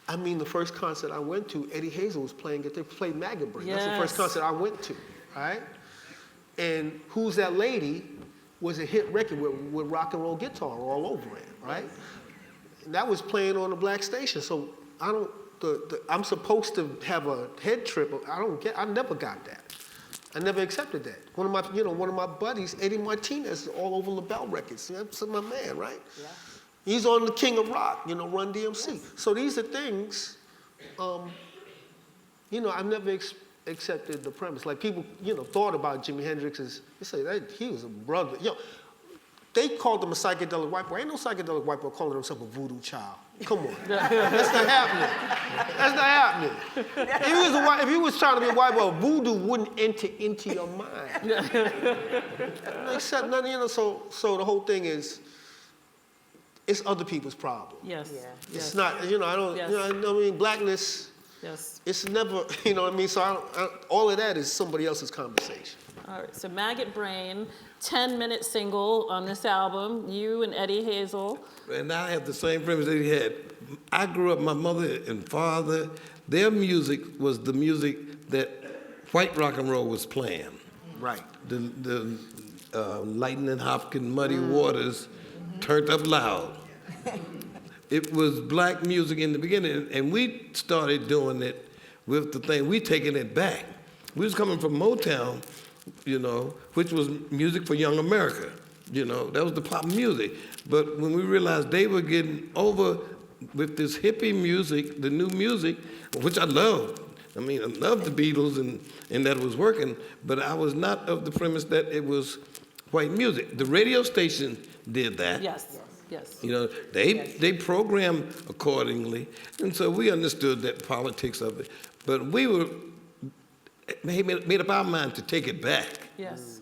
I mean, the first concert I went to, Eddie Hazel was playing it. They played Maggot Brain. That's the first concert I went to, right? And Who's That Lady was a hit record with rock and roll guitar all over it, right? And that was playing on a black station. So I'm supposed to have a head trip. I never got that. I never accepted that. One of my buddies, Eddie Martinez, is all over Labelle records. That's my man, right? Yeah. He's on the King of Rock, Run DMC. Yes. So these are things, I've never accepted the premise. Like people, thought about Jimi Hendrix as, they say that he was a brother. They called him a psychedelic white boy. Ain't no psychedelic white boy calling himself a voodoo child. Come on. That's not happening. If he was trying to be a white boy, voodoo wouldn't enter into your mind. Except nothing, so the whole thing is, it's other people's problem. Yes. Yeah. It's not, blackness, Yes. it's never, So all of that is somebody else's conversation. All right, so Maggot Brain, 10-minute single on this album, you and Eddie Hazel. And I have the same premise that he had. I grew up, my mother and father, their music was the music that white rock and roll was playing. Right. The Lightning Hopkins, Muddy Waters, turned up loud. It was black music in the beginning, and we started doing it with the thing, we taking it back. We was coming from Motown, which was music for young America. That was the pop music. But when we realized they were getting over with this hippie music, the new music, which I loved. I mean, I loved the Beatles and that was working, but I was not of the premise that it was white music. The radio station did that. Yes. They programmed accordingly, and so we understood that politics of it. But we made up our mind to take it back. Yes.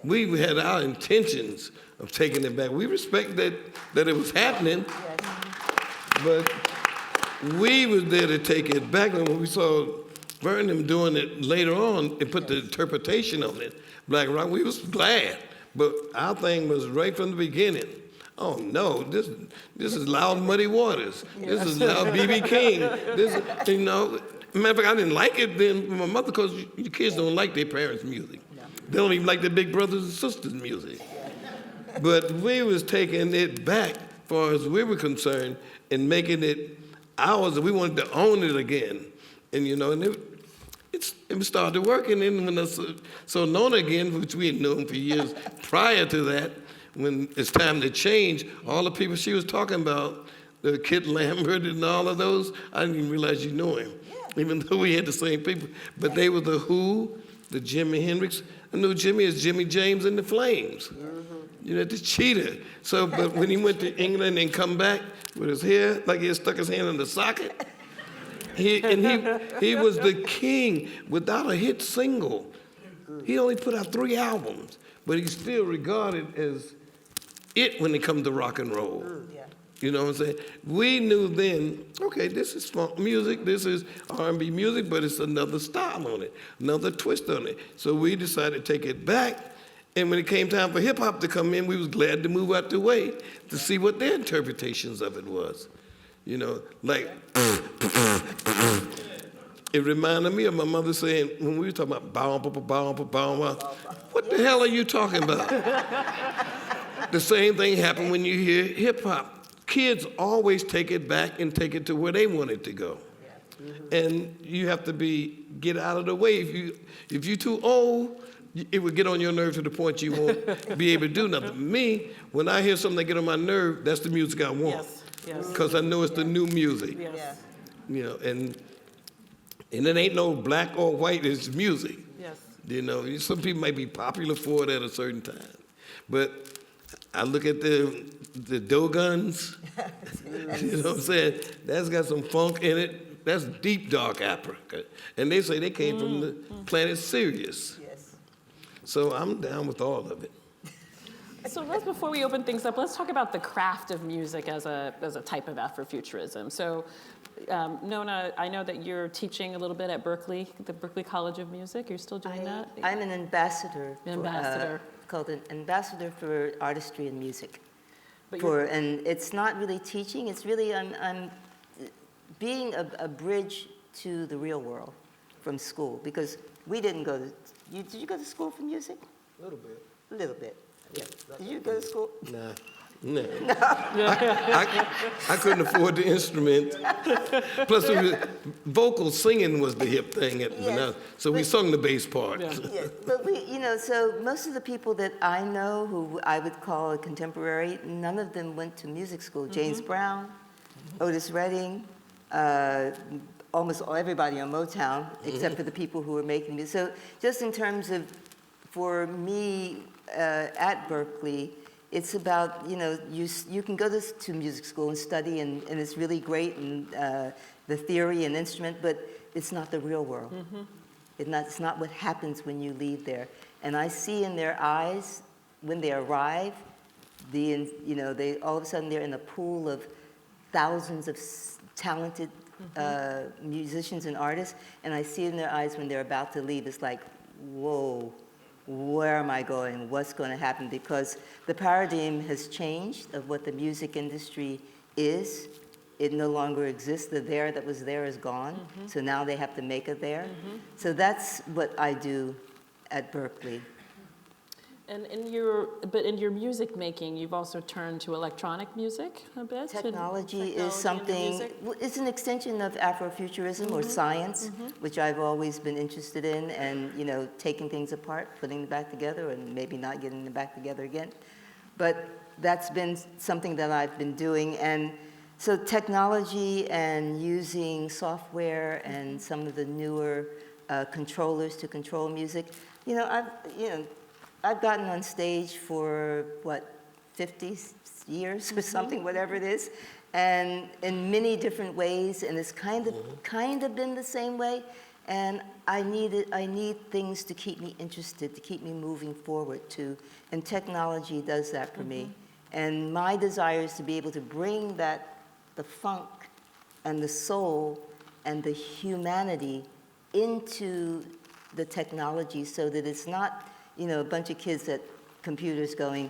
We had our intentions of taking it back. We respect that it was happening, but we was there to take it back. And when we saw Vernon doing it later on and put the interpretation on it, black rock, we was glad. But our thing was right from the beginning. Oh no, this is Loud Muddy Waters. This is Loud B.B. King. Matter of fact, I didn't like it then from my mother because your kids don't like their parents' music. They don't even like their big brothers and sisters' music. But we was taking it back, as far as we were concerned, and making it ours, and we wanted to own it again. And it started working. And when I saw Nona again, which we had known for years prior to that, when it's time to change, all the people she was talking about, the Kid Lambert and all of those, I didn't even realize you knew him, even though we had the same people. But they were the Who, the Jimi Hendrix. I knew Jimmy as Jimmy James and the Flames. The cheater. So, but when he went to England and come back with his hair, like he had stuck his hand in the socket, he was the king without a hit single. He only put out 3 albums, but he's still regarded as it when it comes to rock and roll. You know what I'm saying? We knew then, okay, this is funk music, this is R&B music, but it's another style on it, another twist on it. So we decided to take it back, and when it came time for hip hop to come in, we was glad to move out the way to see what their interpretations of it was. Like, it reminded me of my mother saying, when we were talking about bow, what the hell are you talking about? The same thing happened when you hear hip hop. Kids always take it back and take it to where they want it to go. And you have to get out of the way. If you're too old, it would get on your nerve to the point you won't be able to do nothing. Me, when I hear something that get on my nerve, that's the music I want. Yes. Because I know it's the new music. Yes. And And it ain't no black or white, it's music. Yes. You know, some people might be popular for it at a certain time. But I look at the Dogons, you know what I'm saying? That's got some funk in it. That's deep, dark Africa. And they say they came from the planet Sirius. Yes. So I'm down with all of it. So before we open things up, let's talk about the craft of music as a type of Afrofuturism. So, Nona, I know that you're teaching a little bit at Berkeley, the Berkeley College of Music. You're still doing that? I'm an ambassador. Ambassador. Called an ambassador for artistry and music. But And it's not really teaching. It's really I'm being a bridge to the real world from school, because we didn't go to. Did you go to school for music? A little bit. A little bit. Yeah. Did you go to school? Nah. No. I couldn't afford the instrument. Plus, vocal singing was the hip thing at Yes, so we sung the bass part. Yeah. Yeah, but so most of the people that I know who I would call a contemporary, none of them went to music school. James Brown, Otis Redding, almost everybody on Motown, except for the people who were making music. So just in terms of, for me at Berkeley, it's about, you can go to music school and study, and it's really great, and the theory and instrument, but it's not the real world. It's not what happens when you leave there. And I see in their eyes, when they arrive, they all of a sudden they're in a pool of thousands of talented musicians and artists, and I see in their eyes when they're about to leave, it's like, whoa. Where am I going? What's going to happen? Because the paradigm has changed of what the music industry is. It no longer exists. The there that was there is gone. So now they have to make it there. So that's what I do at Berkeley. And in your music making, you've also turned to electronic music a bit. Technology is in your something, music? it's an extension of Afrofuturism or science, which I've always been interested in, and taking things apart, putting them back together, and maybe not getting them back together again. But that's been something that I've been doing. And so technology and using software and some of the newer controllers to control music, I've gotten on stage for, 50 years or something, whatever it is, and in many different ways, and it's kind of been the same way, and I need things to keep me interested, to keep me moving forward too, and technology does that for me. And my desire is to be able to bring the funk and the soul and the humanity into the technology, so that it's not a bunch of kids at computers going,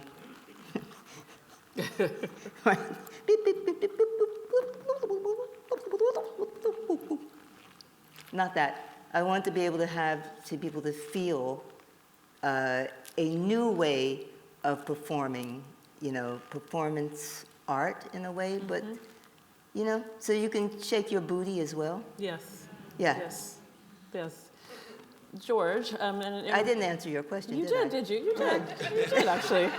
not that. I want to be able to be able to feel a new way of performing, performance art in a way, but, so you can shake your booty as well. Yes. Yeah. Yes. George, I didn't answer your question, you did I? did you? You did. You did, actually.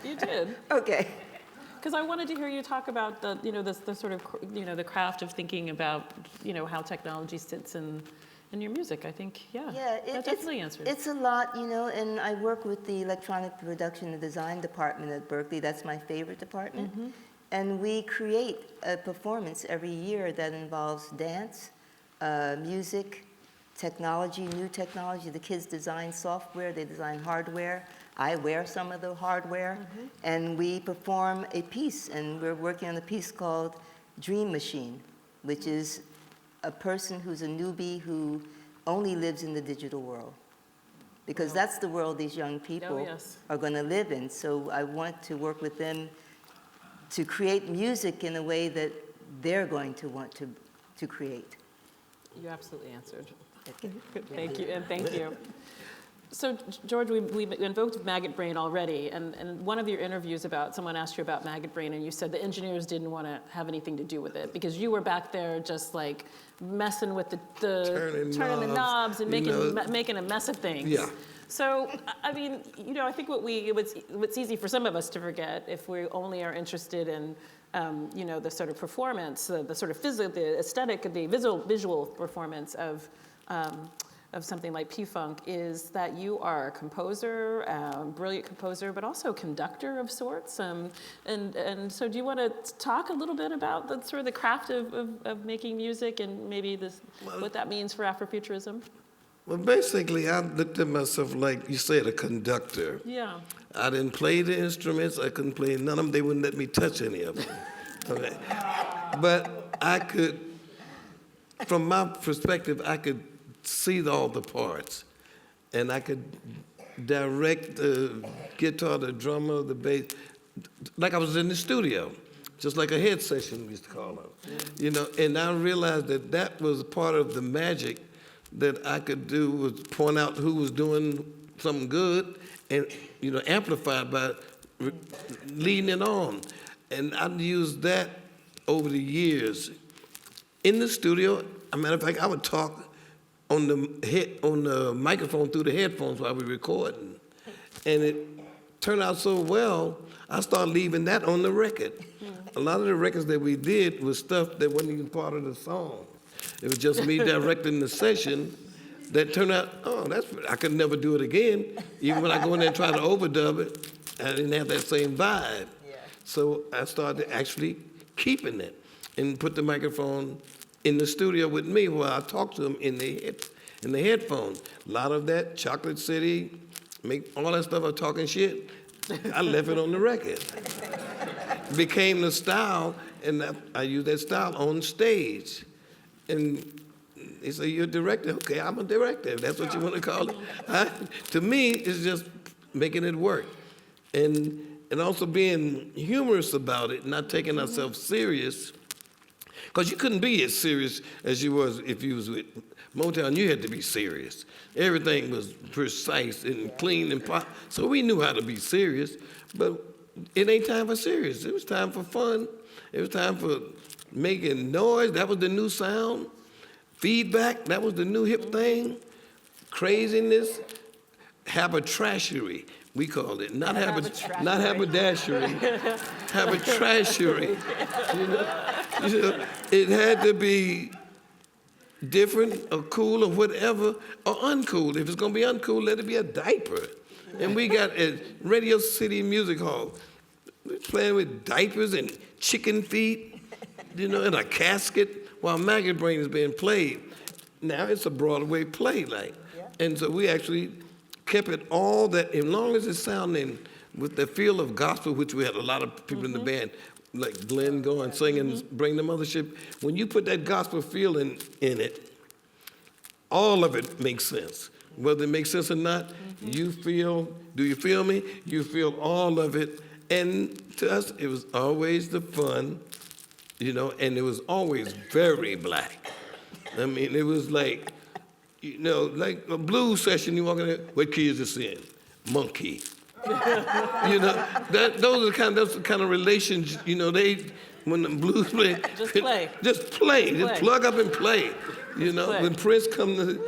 You did. Okay. Because I wanted to hear you talk about the sort of, the craft of thinking about, how technology sits in your music. I think, that definitely answers. It's a lot, and I work with the electronic production and design department at Berkeley. That's my favorite department. And we create a performance every year that involves dance, music, technology, new technology. The kids design software, they design hardware. I wear some of the hardware, and we perform a piece, and we're working on a piece called Dream Machine, which is a person who's a newbie who only lives in the digital world. Because that's the world these young people are going to live in. So I want to work with them to create music in a way that they're going to want to create. You absolutely answered. Thank you, and thank you. So, George, we invoked maggot brain already, and one of your interviews someone asked you about maggot brain, and you said the engineers didn't want to have anything to do with it because you were back there just like messing with the turning the knobs and making a mess of things. Yeah. So, I mean, I think what's easy for some of us to forget if we only are interested in, the sort of performance, the sort of the aesthetic, the visual performance of something like P-Funk, is that you are a composer, brilliant composer, but also a conductor of sorts. And so do you want to talk a little bit about the sort of the craft of making music and maybe what that means for Afrofuturism? Well, basically, I looked at myself like you said, a conductor. Yeah. I didn't play the instruments. I couldn't play none of them. They wouldn't let me touch any of them. Okay. But I could, from my perspective, I could see all the parts. And I could direct the guitar, the drummer, the bass, like I was in the studio, just like a head session, we used to call it. And I realized that was part of the magic that I could do, was point out who was doing something good and, amplified by leading it on. And I've used that over the years. In the studio, as a matter of fact, I would talk on the microphone through the headphones while we were recording. And it turned out so well, I started leaving that on the record. A lot of the records that we did was stuff that wasn't even part of the song. It was just me directing the session that turned out, I could never do it again. Even when I go in there and try to overdub it, I didn't have that same vibe. Yeah. So I started actually keeping it and put the microphone in the studio with me while I talked to them in the headphones. A lot of that, Chocolate City, all that stuff of talking shit, I left it on the record. Became the style, and I used that style on stage. And they say, you're a director? Okay, I'm a director, if that's what you want to call it. To me, it's just making it work. And also being humorous about it, not taking ourselves serious. Because you couldn't be as serious as you was if you was with Motown. You had to be serious. Everything was precise and clean and pop. So we knew how to be serious, but it ain't time for serious. It was time for fun. It was time for making noise. That was the new sound. Feedback, that was the new hip thing. Craziness. Haberdashery, we called it. Not haberdashery. Haberdashery. It had to be different or cool or whatever, or uncool. If it's gonna be uncool, let it be a diaper. And we got at Radio City Music Hall, we playing with diapers and chicken feet, in a casket, while Maggot Brain is being played. Now it's a Broadway play, And so we actually kept it all that, as long as it's sounding with the feel of gospel, which we had a lot of people in the band, like Glenn going, singing, Bring the Mothership. When you put that gospel feel in it, all of it makes sense. Whether it makes sense or not, you feel, do you feel me? You feel all of it. And to us, it was always the fun, and it was always very black. I mean, it was like, like a blues session, you walk in there, what key is this in? Monkey. Those are the kind of relations, when the blues play. Just play. Just play. Just plug up and play. When Prince come to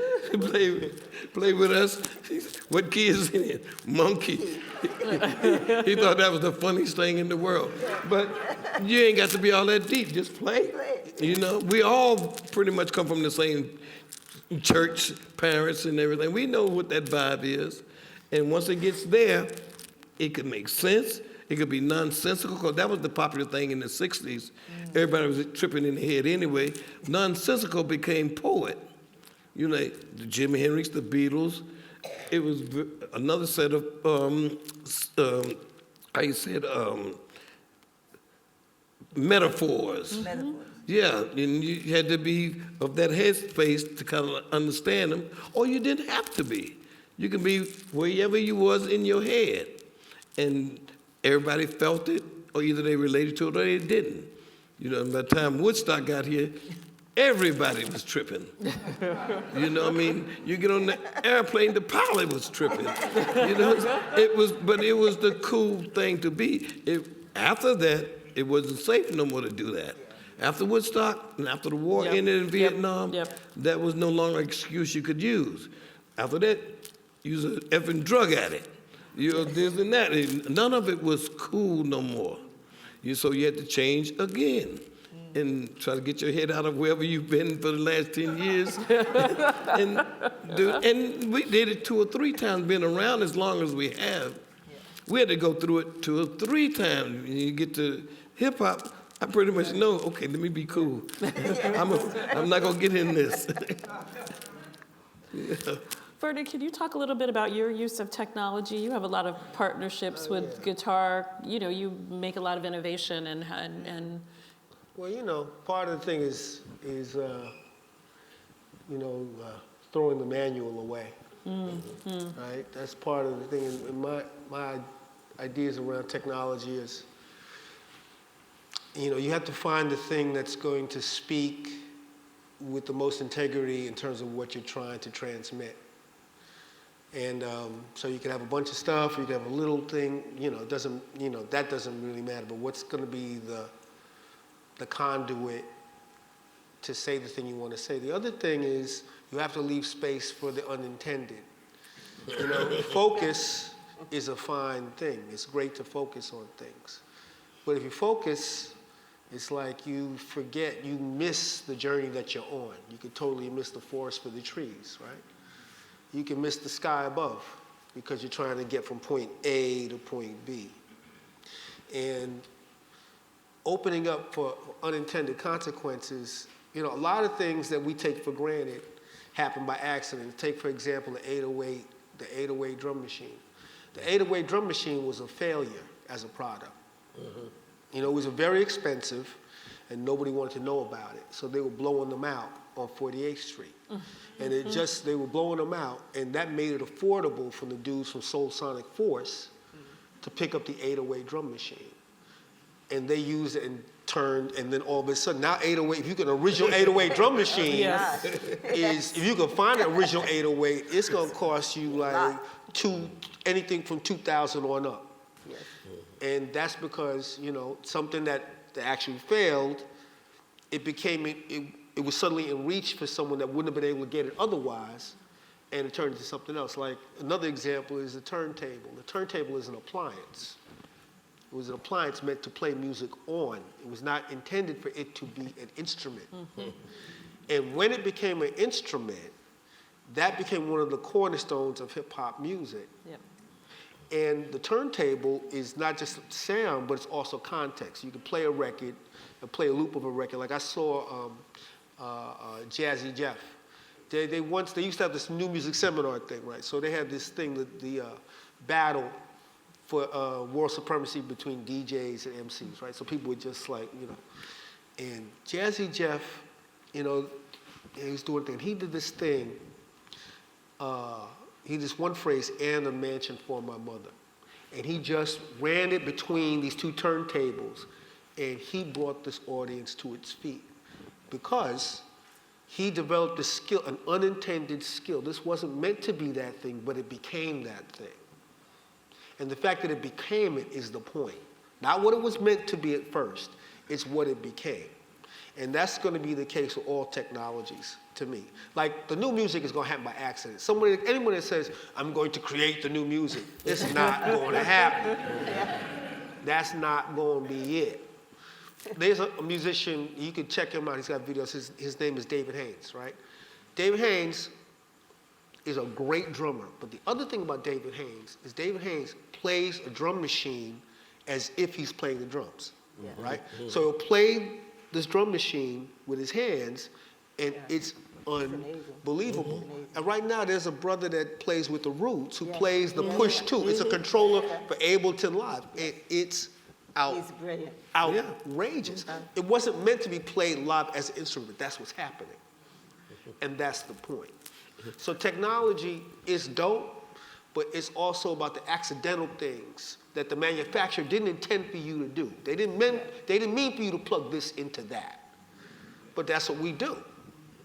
play with us, what key is in? Monkey. He thought that was the funniest thing in the world. But you ain't got to be all that deep. Just play. We all pretty much come from the same church, parents and everything. We know what that vibe is. And once it gets there, it could make sense. It could be nonsensical, because that was the popular thing in the 60s. Everybody was tripping in the head anyway. Nonsensical became poet. Jimi Hendrix, the Beatles. It was another set of, metaphors. Yeah, and you had to be of that headspace to kind of understand them, or you didn't have to be. You can be wherever you was in your head, and everybody felt it, or either they related to it or they didn't. By the time Woodstock got here, everybody was tripping. You get on the airplane, the pilot was tripping. It was the cool thing to be. After that, it wasn't safe no more to do that. After Woodstock and after the war ended in Vietnam, that was no longer an excuse you could use. After that, you's an effing drug addict. You're this and that. And none of it was cool no more. So you had to change again and try to get your head out of wherever you've been for the last 10 years. and we did it 2 or 3 times, been around as long as we have. We had to go through it 2 or 3 times. When you get to hip hop, I pretty much know, okay, let me be cool. I'm not gonna get in this. Yeah. Vernon, can you talk a little bit about your use of technology? You have a lot of partnerships with guitar. You know, you make a lot of innovation and Well, part of the thing is throwing the manual away. Right? That's part of the thing. And my ideas around technology is, you have to find the thing that's going to speak with the most integrity in terms of what you're trying to transmit. And so you can have a bunch of stuff, you can have a little thing, that doesn't really matter. But what's going to be the conduit to say the thing you want to say? The other thing is you have to leave space for the unintended. Focus is a fine thing. It's great to focus on things. But if you focus, it's like you forget, you miss the journey that you're on. You could totally miss the forest for the trees, right? You can miss the sky above because you're trying to get from point A to point B. And opening up for unintended consequences, a lot of things that we take for granted happen by accident. Take, for example, the 808 drum machine. The 808 drum machine was a failure as a product. It was very expensive and nobody wanted to know about it. So they were blowing them out on 48th Street. And they were blowing them out, and that made it affordable for the dudes from Soul Sonic Force to pick up the 808 drum machine. And they used it and turned, and then all of a sudden, now 808, if you get an original 808 drum machine, if you can find an original 808, it's gonna cost you like anything from $2,000 on up. Yes. And that's because, something that actually failed, it was suddenly in reach for someone that wouldn't have been able to get it otherwise, and it turned into something else. Like another example is the turntable. The turntable is an appliance. It was an appliance meant to play music on. It was not intended for it to be an instrument. And when it became an instrument, that became one of the cornerstones of hip hop music. Yep. And the turntable is not just sound, but it's also context. You can play a record and play a loop of a record. Like I saw Jazzy Jeff. They used to have this new music seminar thing, right? So they had this thing, the battle for world supremacy between DJs and MCs, right? So people were just like, and Jazzy Jeff, he was doing a thing. He did this thing. He did this one phrase, "and a mansion for my mother," and he just ran it between these two turntables, and he brought this audience to its feet because he developed a skill, an unintended skill. This wasn't meant to be that thing, but it became that thing. And the fact that it became it is the point. Not what it was meant to be at first, it's what it became. And that's going to be the case with all technologies, to me. Like, the new music is going to happen by accident. Anyone that says, "I'm going to create the new music," it's not going to happen. That's not going to be it. There's a musician, you can check him out, he's got videos, his name is David Haynes, right? David Haynes is a great drummer, but the other thing about David Haynes is David Haynes plays a drum machine as if he's playing the drums, right? So he'll play this drum machine with his hands, and it's unbelievable. And right now, there's a brother that plays with the Roots who plays the Push 2. It's a controller for Ableton Live, and it's outrageous. It wasn't meant to be played live as an instrument. That's what's happening, and that's the point. So technology is dope, but it's also about the accidental things that the manufacturer didn't intend for you to do. They didn't mean for you to plug this into that. But that's what we do.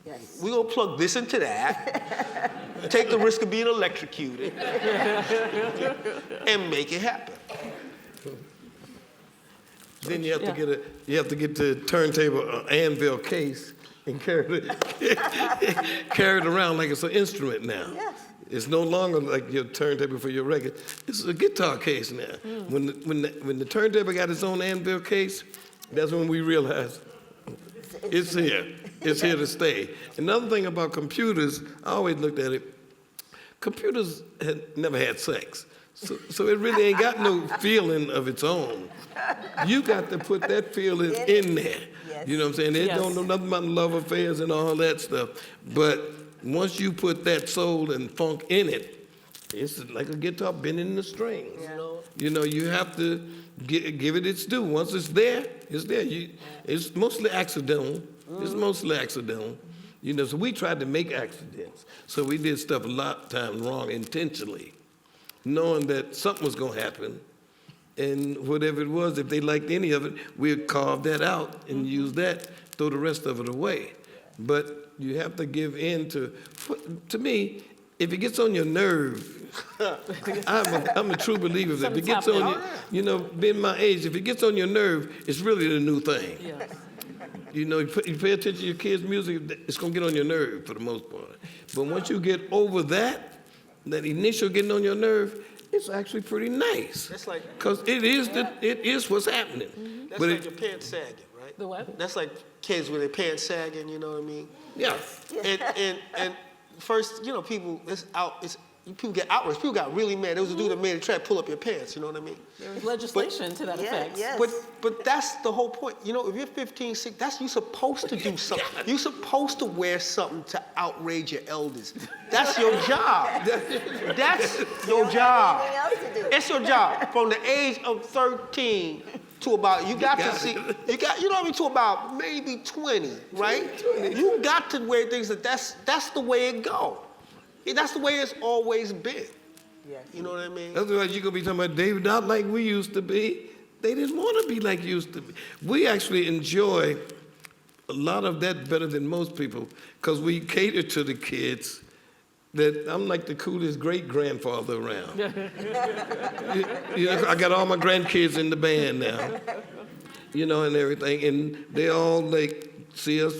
Yes. We're going to plug this into that, take the risk of being electrocuted, and make it happen. Then you have to get the turntable anvil case and carry it around like it's an instrument now. Yes. It's no longer like your turntable for your record. It's a guitar case now. When the turntable got its own anvil case, that's when we realized it's here. It's here to stay. Another thing about computers, I always looked at it, computers never had sex. So it really ain't got no feeling of its own. You got to put that feeling in there. Yes. You know what I'm saying? They don't know nothing about love affairs and all that stuff. But once you put that soul and funk in it, it's like a guitar bending in the strings. Yeah. You know, you have to give it its due. Once it's there, it's there. It's mostly accidental. It's mostly accidental. You know, so we tried to make accidents. So we did stuff a lot of times wrong intentionally, knowing that something was going to happen. And whatever it was, if they liked any of it, we'd carve that out and use that, throw the rest of it away. But you have to give in to me, if it gets on your nerve, I'm a true believer that if it gets on you, you know, being my age, if it gets on your nerve, it's really the new thing. Yes. You know, you pay attention to your kids' music, it's going to get on your nerve for the most part. But once you get over that initial getting on your nerve, it's actually pretty nice. That's like, Because it is what's happening. that's But like your pants sagging, right? The what? That's like kids with their pants sagging, you know what I mean? yeah. And first, you know, people people get outraged. People got really mad. There was a dude that made it try to pull up your pants, you know what I mean? There's legislation to that effect. Yes. But that's the whole point. You know, if you're 15, 16, you're supposed to do something. You're supposed to wear something to outrage your elders. That's your job. That's your job. Anything else to do. It's your job. From the age of 13 to about, you know what I mean, to about maybe 20, right? You got to wear things that's the way it go. That's the way it's always been. Yes. You know what I mean? Otherwise, you're going to be talking about David, not like we used to be. They didn't want to be like used to be. We actually enjoy a lot of that better than most people because we cater to the kids that I'm like the coolest great-grandfather around. You know, I got all my grandkids in the band now, you know, and everything. And they all like see us,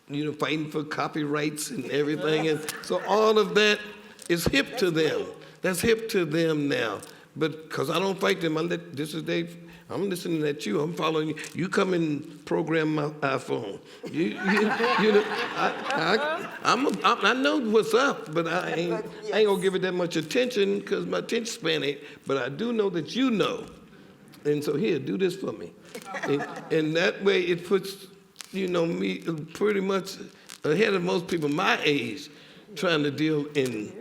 you know, fighting for copyrights and everything. And so all of that is hip to them. That's hip to them now. But because I don't fight them, I'm listening at you. I'm following you. You come and program my iPhone. You know, I know what's up, but I ain't gonna give it that much attention because my attention span ain't. But I do know that you know. And so here, do this for me. And that way it puts, you know, me pretty much ahead of most people my age trying to deal in,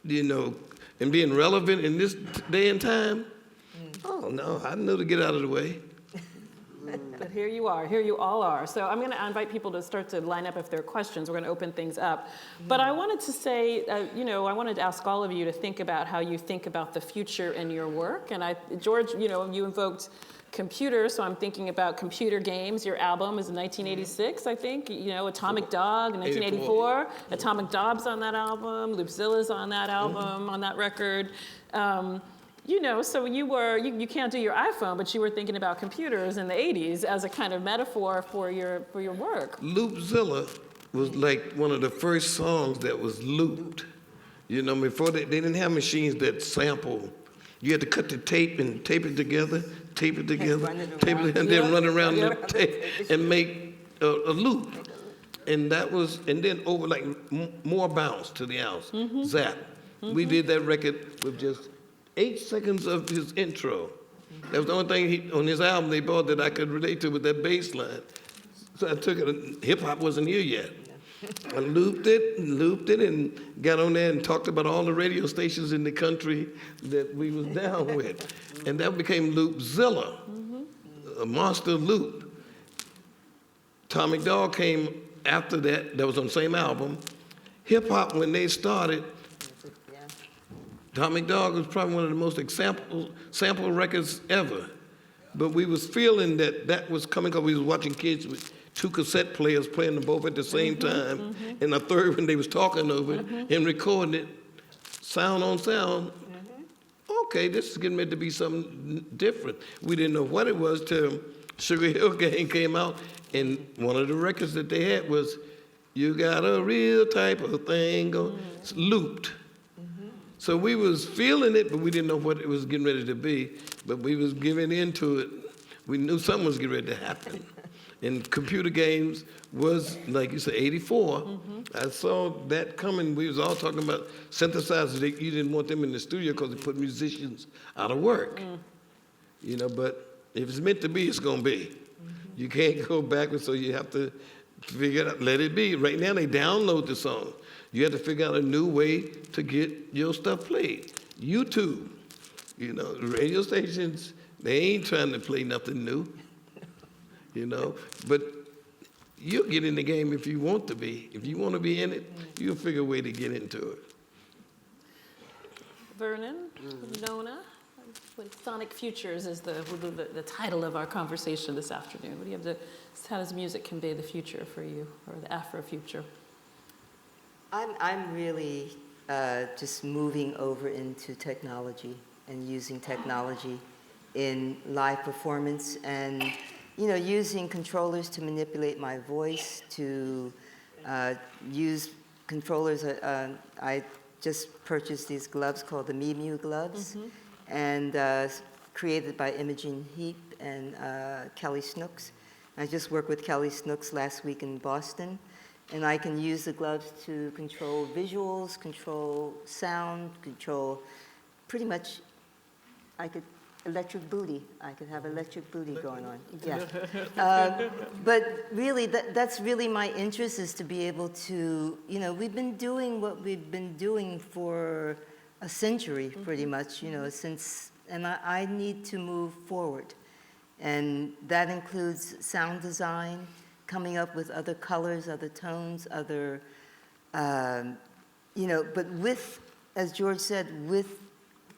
you know, and being relevant in this day and time. Oh, no, I know to get out of the way. But here you are, here you all are. So I'm going to invite people to start to line up if there are questions. We're going to open things up. But I wanted to say, you know, I wanted to ask all of you to think about how you think about the future in your work. And George, you know, you invoked computers, so I'm thinking about computer games. Your album is in 1986, I think. You know, Atomic Dog in 1984. Atomic Dog's on that album. Loopzilla's on that album, on that record. You know, so you can't do your iPhone, but you were thinking about computers in the 80s as a kind of metaphor for your work. Loopzilla was like one of the first songs that was looped. You know, before they didn't have machines that sample. You had to cut the tape and tape it together, tape it, and then run around the tape and make a loop. And that was, and then over like more bounce to the ounce, zap. We did that record with just 8 seconds of his intro. That was the only thing on his album they bought that I could relate to with that bass line. So I took it, hip hop wasn't here yet. I looped it, and got on there and talked about all the radio stations in the country that we was down with. And that became Loopzilla, a monster loop. Atomic Dog came after that was on the same album. Hip hop, when they started, Atomic Dog was probably one of the most sample records ever. But we was feeling that was coming because we was watching kids with 2 cassette players playing them both at the same time, and a third when they was talking over it and recording it, sound on sound. Okay, this is getting ready to be something different. We didn't know what it was till Sugar Hill Gang came out, and one of the records that they had was "You Got a Real Type of Thing," looped. So we was feeling it, but we didn't know what it was getting ready to be. But we was giving into it. We knew something was getting ready to happen. And computer games was, like you said, 84. I saw that coming. We was all talking about synthesizers. You didn't want them in the studio because they put musicians out of work. You know, but if it's meant to be, it's going to be. You can't go backwards, so you have to figure it out, let it be. Right now, they download the song. You have to figure out a new way to get your stuff played. YouTube, you know, radio stations, they ain't trying to play nothing new, you know. But you'll get in the game if you want to be. If you want to be in it, you'll figure a way to get into it. Vernon, Nona, Sonic Futures is the title of our conversation this afternoon. What do you have to, how does music convey the future for you, or the Afrofuture? I'm really just moving over into technology and using technology in live performance, and using controllers to manipulate my voice, to use controllers. I just purchased these gloves called the Mew gloves, and created by Imogen Heap and Kelly Snooks. I just worked with Kelly Snooks last week in Boston. And I can use the gloves to control visuals, control sound, control pretty much, electric booty. I could have electric booty going on, yeah. But really, that's really my interest, is to be able to, we've been doing what we've been doing for a century, pretty much, since, and I need to move forward. And that includes sound design, coming up with other colors, other tones, other, but with, as George said, with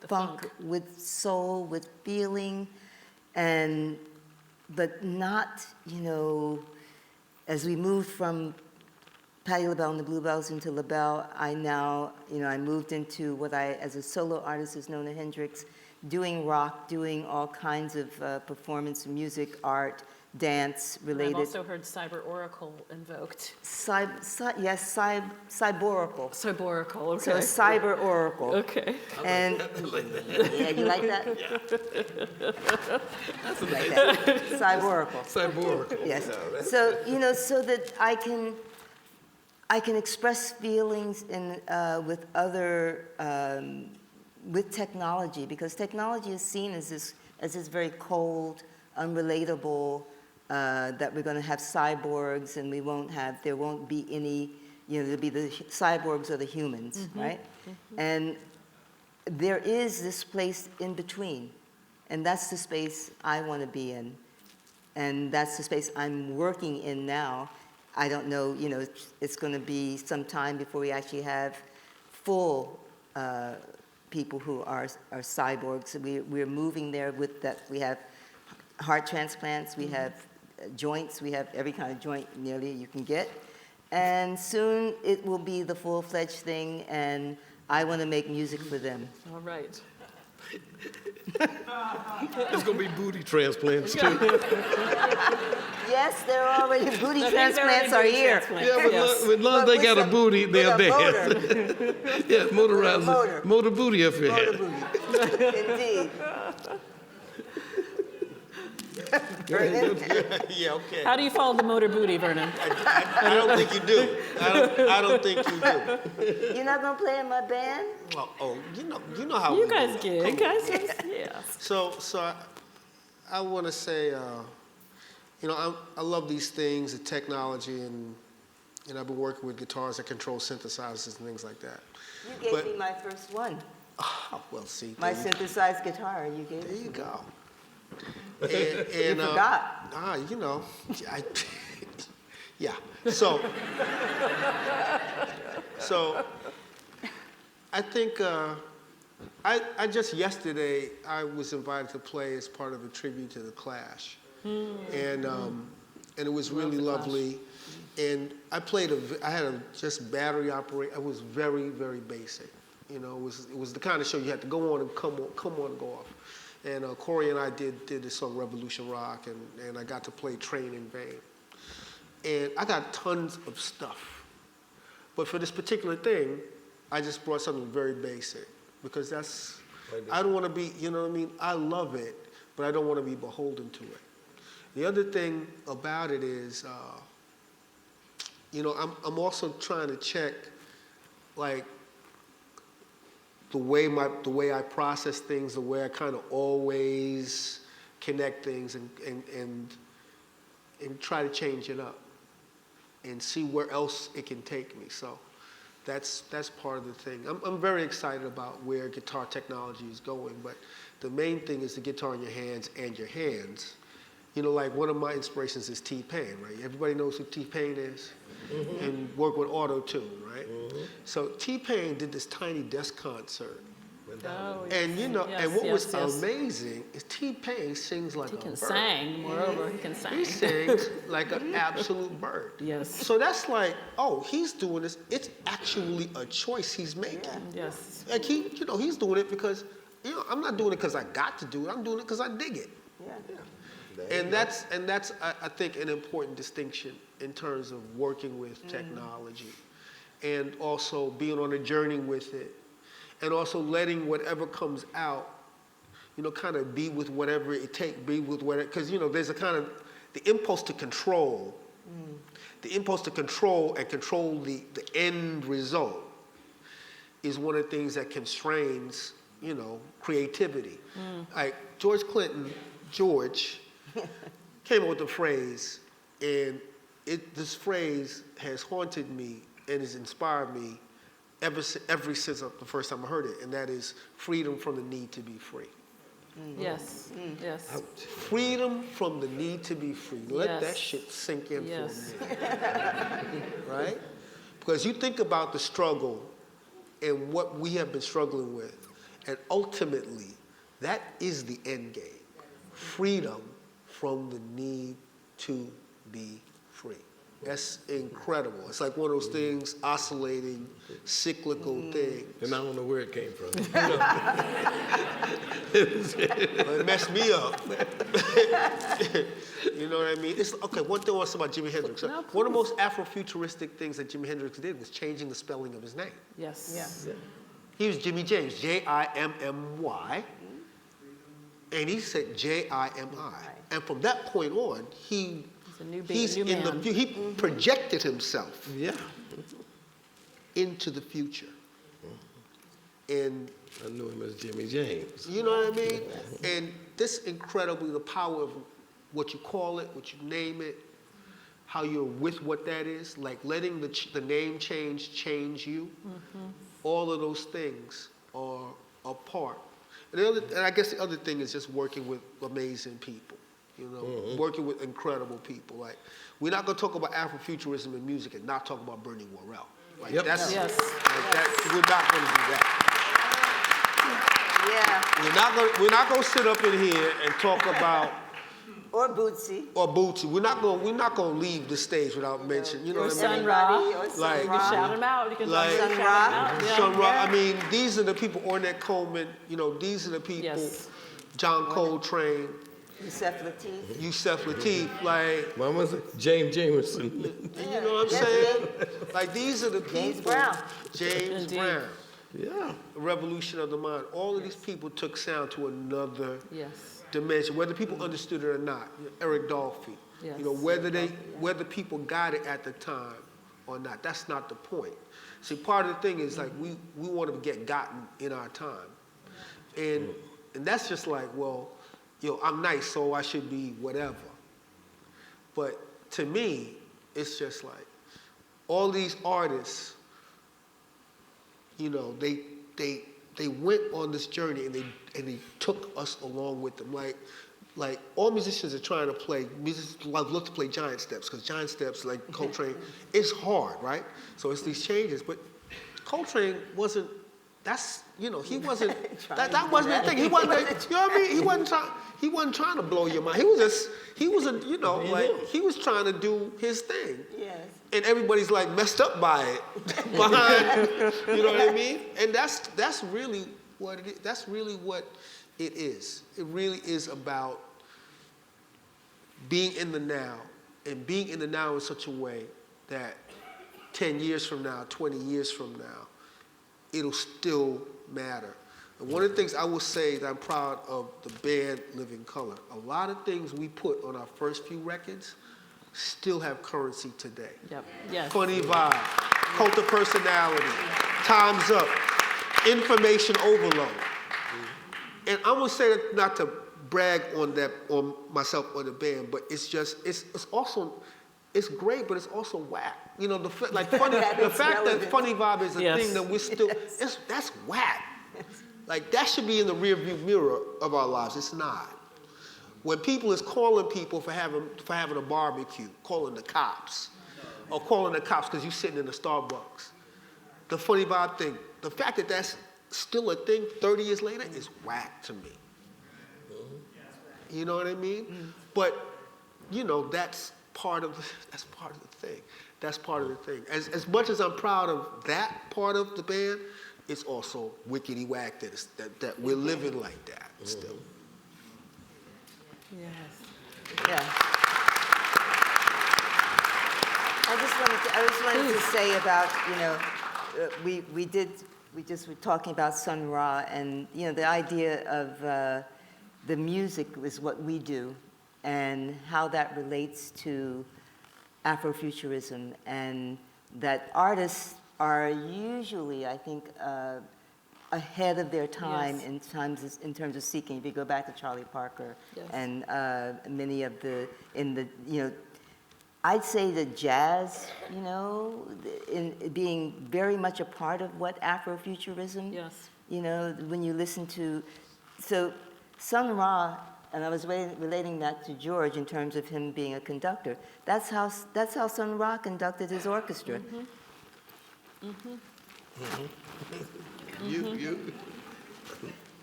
funk, with soul, with feeling, but not, as we moved from Patti LaBelle and the Bluebells into Labelle, I now, I moved into what I, as a solo artist, as Nona Hendryx, doing rock, doing all kinds of performance, music, art, dance related. I've also heard cyber oracle invoked. Yes, cyborical. Cyborical, okay. So a cyber oracle. Okay. And yeah, you like that? That's Like that. Cyborical. Cyborical. Yes. So so that I can express feelings in with other with technology, because technology is seen as this very cold, unrelatable. That we're going to have cyborgs, and there won't be any, there'll be the cyborgs or the humans, right? And there is this place in between, and that's the space I want to be in, and that's the space I'm working in now. I don't know, it's going to be some time before we actually have full people who are cyborgs. We're moving there with that. We have heart transplants, we have joints, we have every kind of joint nearly you can get. And soon it will be the full-fledged thing, and I want to make music for them. All right. There's going to be booty transplants, too. Yes, there are already booty transplants are here. Yeah, but as long as they got a booty, they'll dance. Yeah, motorized, motor booty up your head. Motor booty. Indeed. Yeah, okay. How do you follow the motor booty, Vernon? I don't think you do. I don't think you do. You're not gonna play in my band? Oh, you know how You we guys do. gig, guys. Yeah. So I want to say, I love these things, the technology, and I've been working with guitars that control synthesizers and things like that. You gave me my first one. Oh, well, see. My synthesized guitar, you gave There it you to me. go. You forgot. Yeah. So I think I just yesterday I was invited to play as part of a tribute to the Clash, and it was really lovely. And I played I had a just battery operated. It was very, very basic. It was the kind of show you had to go on and come on and go off. And Corey and I did the song Revolution Rock, and I got to play Train in Vain. And I got tons of stuff. But for this particular thing, I just brought something very basic, because I don't want to be, you know what I mean? I love it, but I don't want to be beholden to it. The other thing about it is, you know, I'm also trying to check, like, the way I process things, the way I kind of always connect things, and try to change it up and see where else it can take me. So that's part of the thing. I'm very excited about where guitar technology is going, but the main thing is the guitar in your hands and your hands. You know, like one of my inspirations is T-Pain, right? Everybody knows who T-Pain is? Mm-hmm. And work with auto-tune, right? Mm-hmm. So T-Pain did this tiny desk concert. Oh, and you know, yes, and what yes, was amazing is T-Pain sings like a bird. He can sing, moreover, he can sing. He sings like an absolute bird. Yes. So that's like, oh, he's doing this. It's actually a choice he's making. Yes. Like you know, he's doing it because, you know, I'm not doing it because I got to do it. I'm doing it because I dig it. Yeah. And that's I think an important distinction in terms of working with technology, and also being on a journey with it, and also letting whatever comes out, you know, kind of be with whatever it takes, be with whatever, because, you know, there's a kind of, the impulse to control, the impulse to control and control the end result is one of the things that constrains, you know, creativity. Like George came up with the phrase, and this phrase has haunted me and has inspired me ever since the first time I heard it, and that is freedom from the need to be free. Yes, yes. Freedom from the need to be free. Let that shit sink in for a minute. Right? Because you think about the struggle and what we have been struggling with, and ultimately, that is the end game. Freedom from the need to be free. That's incredible. It's like one of those things, oscillating, cyclical things. And I don't know where it came from. It messed me up. You know what I mean? It's, okay, one thing I want to say about Jimi Hendrix. No, one of the most Afrofuturistic things that Jimi Hendrix did was changing the spelling of his name. Yes. Yeah. He was Jimmy James, Jimmy, and he said Jimi. And from that point on, he projected himself into the future. And I knew him as Jimmy James. you know what I mean? And this incredibly, the power of what you call it, what you name it, how you're with what that is, like letting the name change you. All of those things are a part. And I guess the other thing is just working with amazing people. You know, working with incredible people. Like, we're not going to talk about Afrofuturism in music and not talk about Bernie Worrell. Like, that's, like that, we're not going to do that. We're not going to sit up in here and talk about Or Bootsy. We're not going to leave the stage without mentioning. You know what I mean? Like, you can shout him out. You can like shout him out. Sun Ra. I mean, these are the people. Ornette Coleman. You know, these are the people. Yes. John Coltrane. Yusef Lateef. Yusef Lateef, like. What was it? James Jamerson. You know what I'm saying? Like, these are the people. James Brown. James Brown. Yeah. The Revolution of the Mind. All of these people took sound to another dimension, whether people understood it or not. Eric Dolphy. You know, whether people got it at the time or not. That's not the point. See, part of the thing is like we want to get gotten in our time, and that's just like, well, you know, I'm nice, so I should be whatever. But to me, it's just like all these artists, you know, they went on this journey and they took us along with them. Like all musicians are trying to play, musicians love to play giant steps, because giant steps, like Coltrane, it's hard, right? So it's these changes, but Coltrane wasn't, that's, you know, he wasn't, that wasn't the thing. He wasn't, you know what I mean? He wasn't trying to blow your mind. He was, you know, like, he was trying to do his thing. Yes. And everybody's like messed up by it, behind, you know what I mean? And that's really what it is. That's really what it is. It really is about being in the now, and being in the now in such a way that 10 years from now, 20 years from now, it'll still matter. And one of the things I will say that I'm proud of the band Living Color, a lot of things we put on our first few records still have currency today. Yep. Yes. Funny Vibe, Cult of Personality, Time's Up, Information Overload. And I'm gonna say that not to brag on that, on myself or the band, but it's just, it's also, it's great, but it's also whack. You know, the fact that Funny Vibe is a thing that we're still, that's whack. Like, that should be in the rearview mirror of our lives. It's not. When people is calling people for having a barbecue, calling the cops, or calling the cops because you're sitting in a Starbucks, the Funny Vibe thing, the fact that that's still a thing 30 years later is whack to me. You know what I mean? But, you know, that's part of the thing. That's part of the thing. As much as I'm proud of that part of the band, it's also wickedy whack that we're living like that still. Yes. Yeah. I just wanted to say about, we just were talking about Sun Ra, and, the idea of the music is what we do and how that relates to Afrofuturism, and that artists are usually, I think, ahead of their time in terms of seeking. If you go back to Charlie Parker and many of I'd say that jazz, in being very much a part of what Afrofuturism. Yes. When you listen to, so Sun Ra, and I was relating that to George in terms of him being a conductor. That's how Sun Ra conducted his orchestra.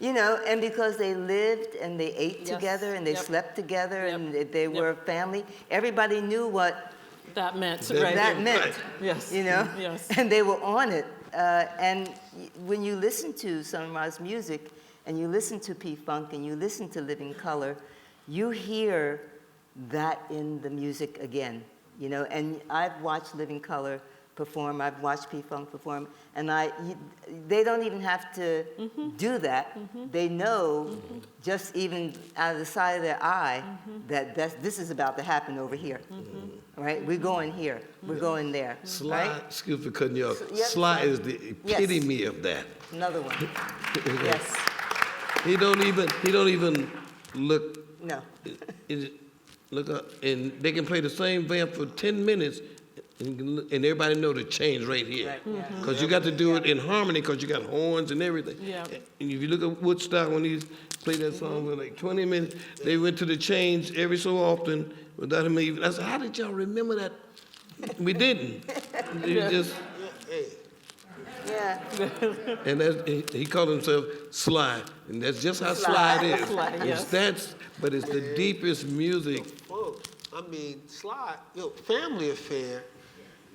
And because they lived and they ate together and they slept together and they were a family, everybody knew what that meant. That meant. Yes. Yes. And they were on it. And when you listen to Sun Ra's music, and you listen to P-Funk, and you listen to Living Color, you hear that in the music again, And I've watched Living Color perform, I've watched P-Funk perform, and they don't even have to do that. They know, just even out of the side of their eye, that this is about to happen over here, right? We're going here, we're going there. Sly, right? excuse me for cutting you off. Sly is the epitome of that. Another one. Yes. He don't even look. No. Look up, and they can play the same vamp for 10 minutes, and everybody know the change right here. Because you got to do it in harmony, because you got horns and everything. Yeah. And if you look at Woodstock, when he played that song for like 20 minutes, they went to the change every so often without him even. I said, how did y'all remember that? We didn't. It just. Yeah. And he called himself Sly, and that's just how Sly is. But it's the deepest music. I mean, Sly, Family Affair.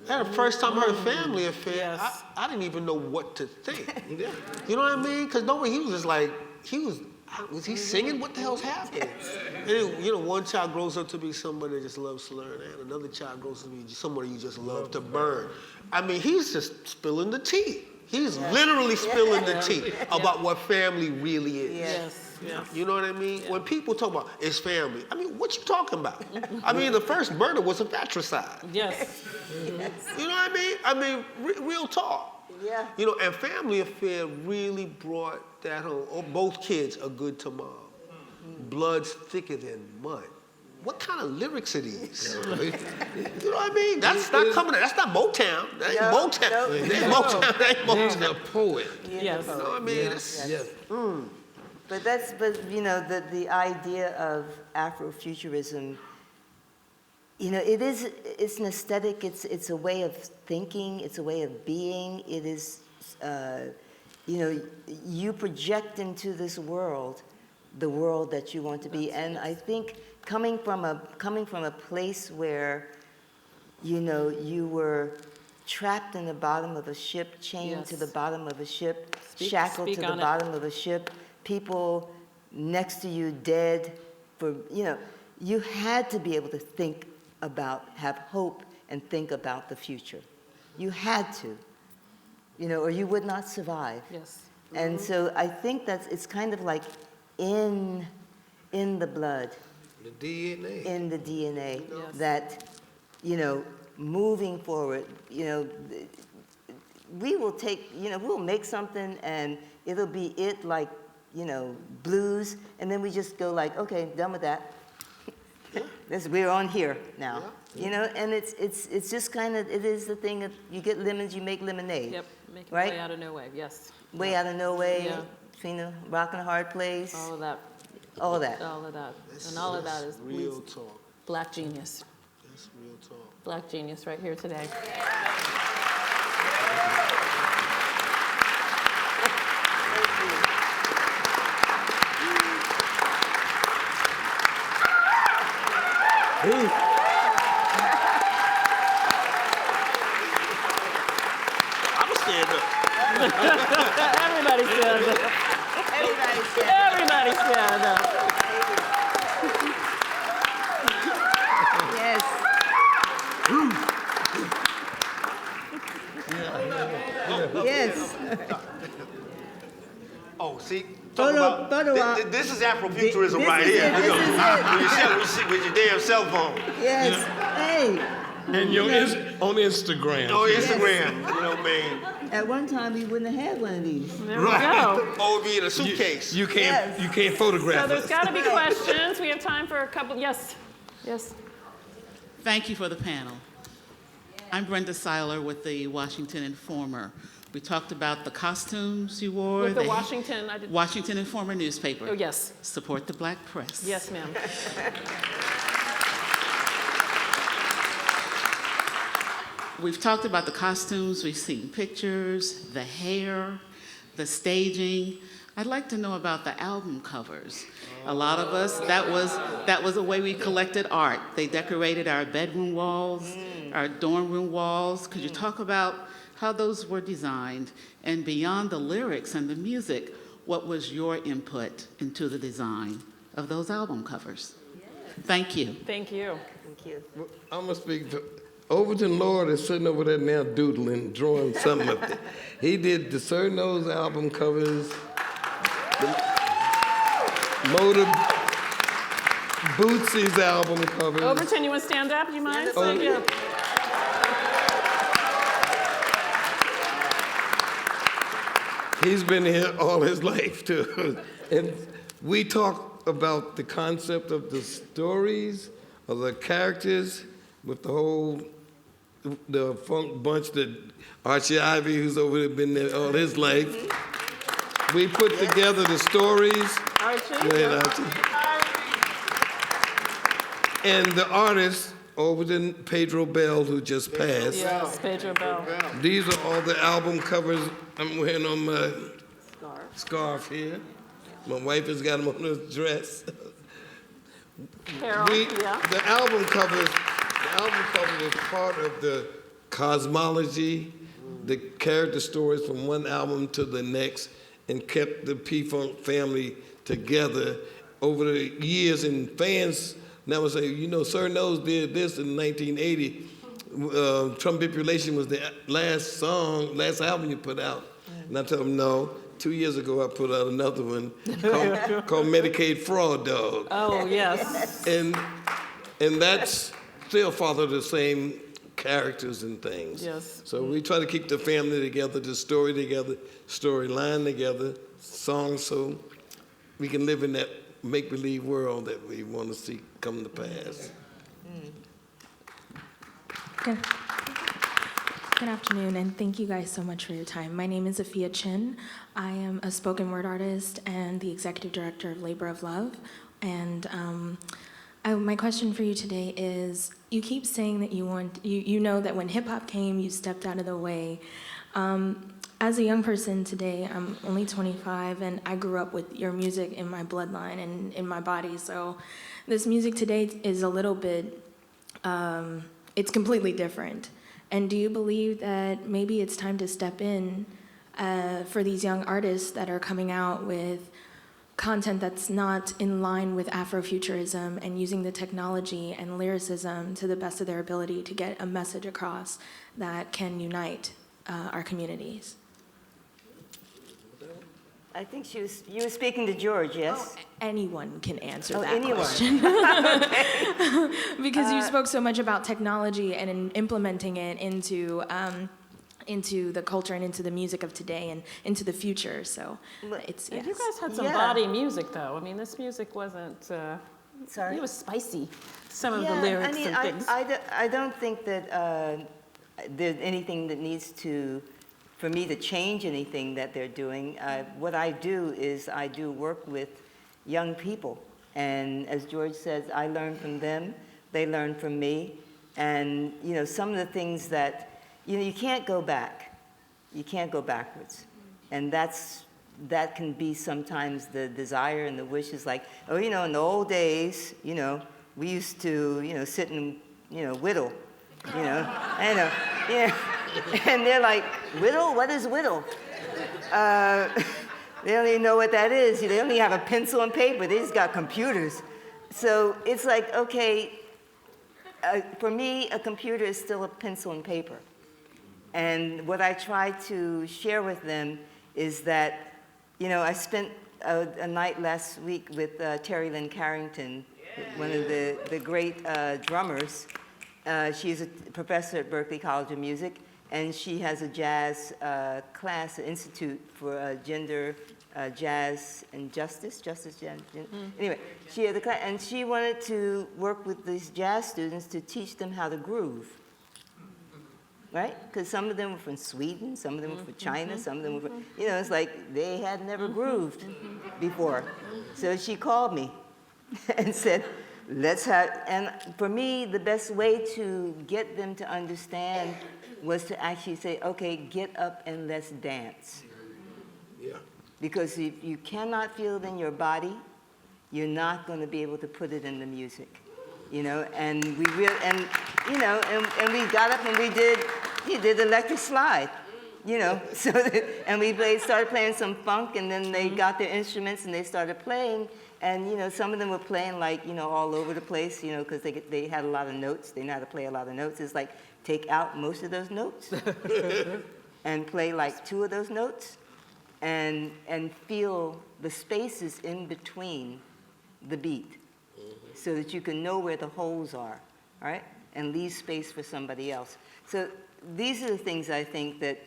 That the first time I heard Family Affair, I didn't even know what to think. You know what I mean? Because he was just like, was he singing? What the hell's happening? And then, one child grows up to be somebody that just loves to learn, and another child grows up to be somebody you just love to burn. I mean, he's just spilling the tea. He's literally spilling the tea about what family really is. Yes. You know what I mean? When people talk about it's family, I mean, what you talking about? I mean, the first murder was a fratricide. Yes. You know what I mean? I mean, real talk. Yeah. And Family Affair really brought that home. Oh, both kids are good to mom. Blood's thicker than mud. What kind of lyrics are these? You know what I mean? That's not coming. That's not Motown. That ain't Motown. No. That ain't Motown. That ain't Motown. He's a poet. Yes. You know what I mean? But the idea of Afrofuturism, it's an aesthetic, it's a way of thinking, it's a way of being. It is, you project into this world the world that you want to be. And I think coming from a place where, you were trapped in the bottom of a ship, chained to the bottom of a ship, shackled to the bottom of a ship, people next to you dead, you had to be able to have hope and think about the future. You had to, or you would not survive. Yes. And so I think it's kind of like in the blood, The DNA. in the DNA, that, moving forward, we will take, we'll make something and it'll be like, blues, and then we just go like, okay, done with that. We're on here now, and it's just kind of, it is the thing of, you get lemons, you make lemonade. Yep, making right? way out of no way, yes. Way out of no way, Yeah. between a rock and a hard place, All of that, all of that. all of that. And all of that is Real talk. Black genius. That's real talk. Black genius right here today. I'm stand up. Everybody stand up. Everybody said, Everybody stand up. yes. Yes. Oh, see, Photo op. this is Afrofuturism This right is here. it, this is it. With your damn cell phone. Yes. Hey. And on Instagram. On Instagram, man. At one time, we wouldn't have had one of these. There we go. Oh, it'd be in a suitcase. You can't Yes. you can't photograph So there's us. got to be questions. We have time for a couple. Yes. Yes. Thank you for the panel. I'm Brenda Seiler with the Washington Informer. We talked about the costumes you wore. With the Washington, I did. Washington Informer newspaper. Oh, yes. Support the black press. Yes, ma'am. We've talked about the costumes, we've seen pictures, the hair, the staging. I'd like to know about the album covers. A lot of us, that was a way we collected art. They decorated our bedroom walls, our dorm room walls. Could you talk about how those were designed? And beyond the lyrics and the music, what was your input into the design of those album covers? Thank you. Thank you. Thank you. I'm gonna speak to Overton Lord is sitting over there now doodling, drawing something up there. He did the Sir Nose album covers, the Motor Bootsy's album covers. Overton, you want to stand up? Do you mind? Oh. Thank you. He's been here all his life too. And we talk about the concept of the stories, of the characters, with the funk bunch that Archie Ivy, who's over there, been there all his life. We put together the stories. Archie. Go ahead, Archie. And the artist, Overton Pedro Bell, who just passed. Yes, Pedro Bell. These are all the album covers I'm wearing on my scarf here. My wife has got them on her dress. Carol, yeah. The album covers was part of the cosmology, the character stories from one album to the next, and kept the P-Funk family together over the years. And fans now would say, Sir Nose did this in 1980. Trumpipulation was the last album you put out. And I tell them, no. 2 years ago, I put out another one called Medicaid Fraud Dog. Oh, yes. And that's still follow the same characters and things. Yes. So we try to keep the family together, the story together, storyline together, songs, so we can live in that make-believe world that we want to see come to pass. Good afternoon, and thank you guys so much for your time. My name is Afia Chin. I am a spoken word artist and the executive director of Labor of Love. And my question for you today is, you keep saying that you know that when hip hop came, you stepped out of the way. As a young person today, I'm only 25, and I grew up with your music in my bloodline and in my body. So this music today is a little bit, it's completely different. And do you believe that maybe it's time to step in for these young artists that are coming out with content that's not in line with Afrofuturism and using the technology and lyricism to the best of their ability to get a message across that can unite our communities? I think you were speaking to George, yes? Anyone can answer Oh, that anyone. question. Because you spoke so much about technology and in implementing it into the culture and into the music of today and into the future. So it's, And yes. you guys had some Yeah. body music, though. I mean, this music wasn't, Sorry? it was spicy, some of the Yeah, lyrics I mean, and things. I don't think that there's anything that needs for me to change anything that they're doing. What I do is I do work with young people. And as George says, I learn from them, they learn from me. And, you know, some of the things that, you know, you can't go back. You can't go backwards. And that can be sometimes the desire and the wish is like, oh, you know, in the old days, you know, we used to, you know, sit and, you know, whittle, you know, I know, yeah. And they're like, whittle? What is whittle? They don't even know what that is. They only have a pencil and paper. They just got computers. So it's like, okay, for me, a computer is still a pencil and paper. And what I try to share with them is that, you know, I spent a night last week with Terry Lynn Carrington, one of the great drummers. She's a professor at Berklee College of Music, and she has a jazz class, an institute for gender, jazz, and justice. Anyway, she had the class, and she wanted to work with these jazz students to teach them how to groove. Right? Because some of them were from Sweden, some of them were from China, some of them were from, you know, it's like they had never grooved before. So she called me and said, let's have, and for me, the best way to get them to understand was to actually say, okay, get up and let's dance. Yeah. Because if you cannot feel it in your body, you're not going to be able to put it in the music. You know, and we really, and you know, and we got up and we did electric slide, you know, so that, and we started playing some funk, and then they got their instruments and they started playing, and you know, some of them were playing like, you know, all over the place, you know, because they had a lot of notes, they know how to play a lot of notes. It's like take out most of those notes and play like 2 of those notes, and feel the spaces in between the beat, so that you can know where the holes are, all right? And leave space for somebody else. So these are the things I think that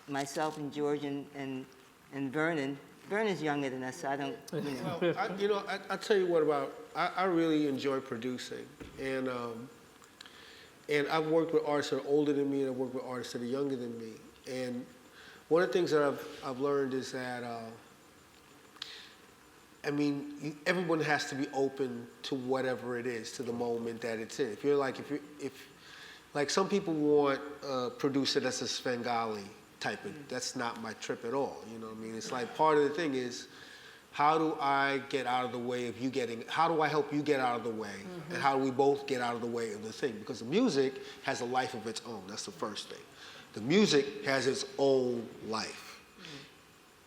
myself and George and Vernon's younger than us, so I don't, you know. Well, I tell you what about, I really enjoy producing. And I've worked with artists that are older than me, and I've worked with artists that are younger than me. And one of the things that I've learned is that, I mean, everyone has to be open to whatever it is, to the moment that it's in. If you're like, like some people want a producer that's a Svengali type of, that's not my trip at all, you know what I mean? It's like part of the thing is, how do I get out of the way of you getting, how do I help you get out of the way? And how do we both get out of the way of the thing? Because the music has a life of its own, that's the first thing. The music has its own life.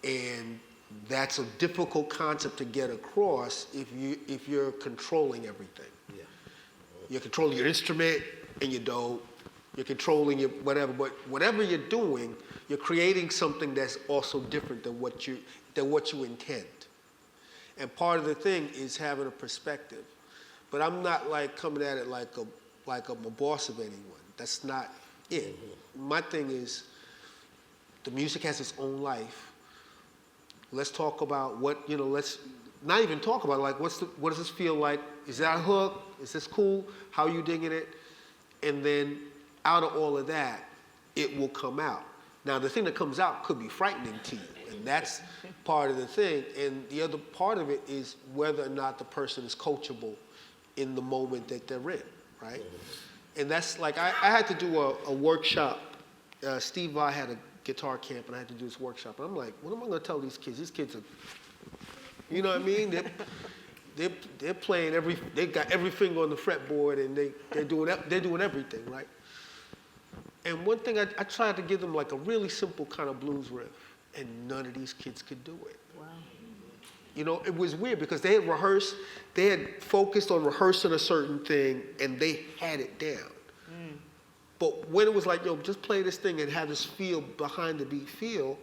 And that's a difficult concept to get across if you're controlling everything. Yeah. You're controlling your instrument and your dope. You're controlling your whatever, but whatever you're doing, you're creating something that's also different than what you intend. And part of the thing is having a perspective. But I'm not like coming at it like I'm a boss of anyone. That's not it. My thing is, the music has its own life. Let's talk about what, you know, let's not even talk about like, what does this feel like? Is that a hook? Is this cool? How are you digging it? And then out of all of that, it will come out. Now, the thing that comes out could be frightening to you, and that's part of the thing. And the other part of it is whether or not the person is coachable in the moment that they're in, right? And that's like, I had to do a workshop. Steve Vai had a guitar camp, and I had to do this workshop. And I'm like, what am I going to tell these kids? These kids are, you know what I mean? They're playing they got every finger on the fretboard, and they're doing everything, right? And one thing, I tried to give them like a really simple kind of blues riff, and none of these kids could do it. Wow. You know, it was weird because they had rehearsed, they had focused on rehearsing a certain thing, and they had it down. But when it was like, yo, just play this thing and have this feel behind the beat feel,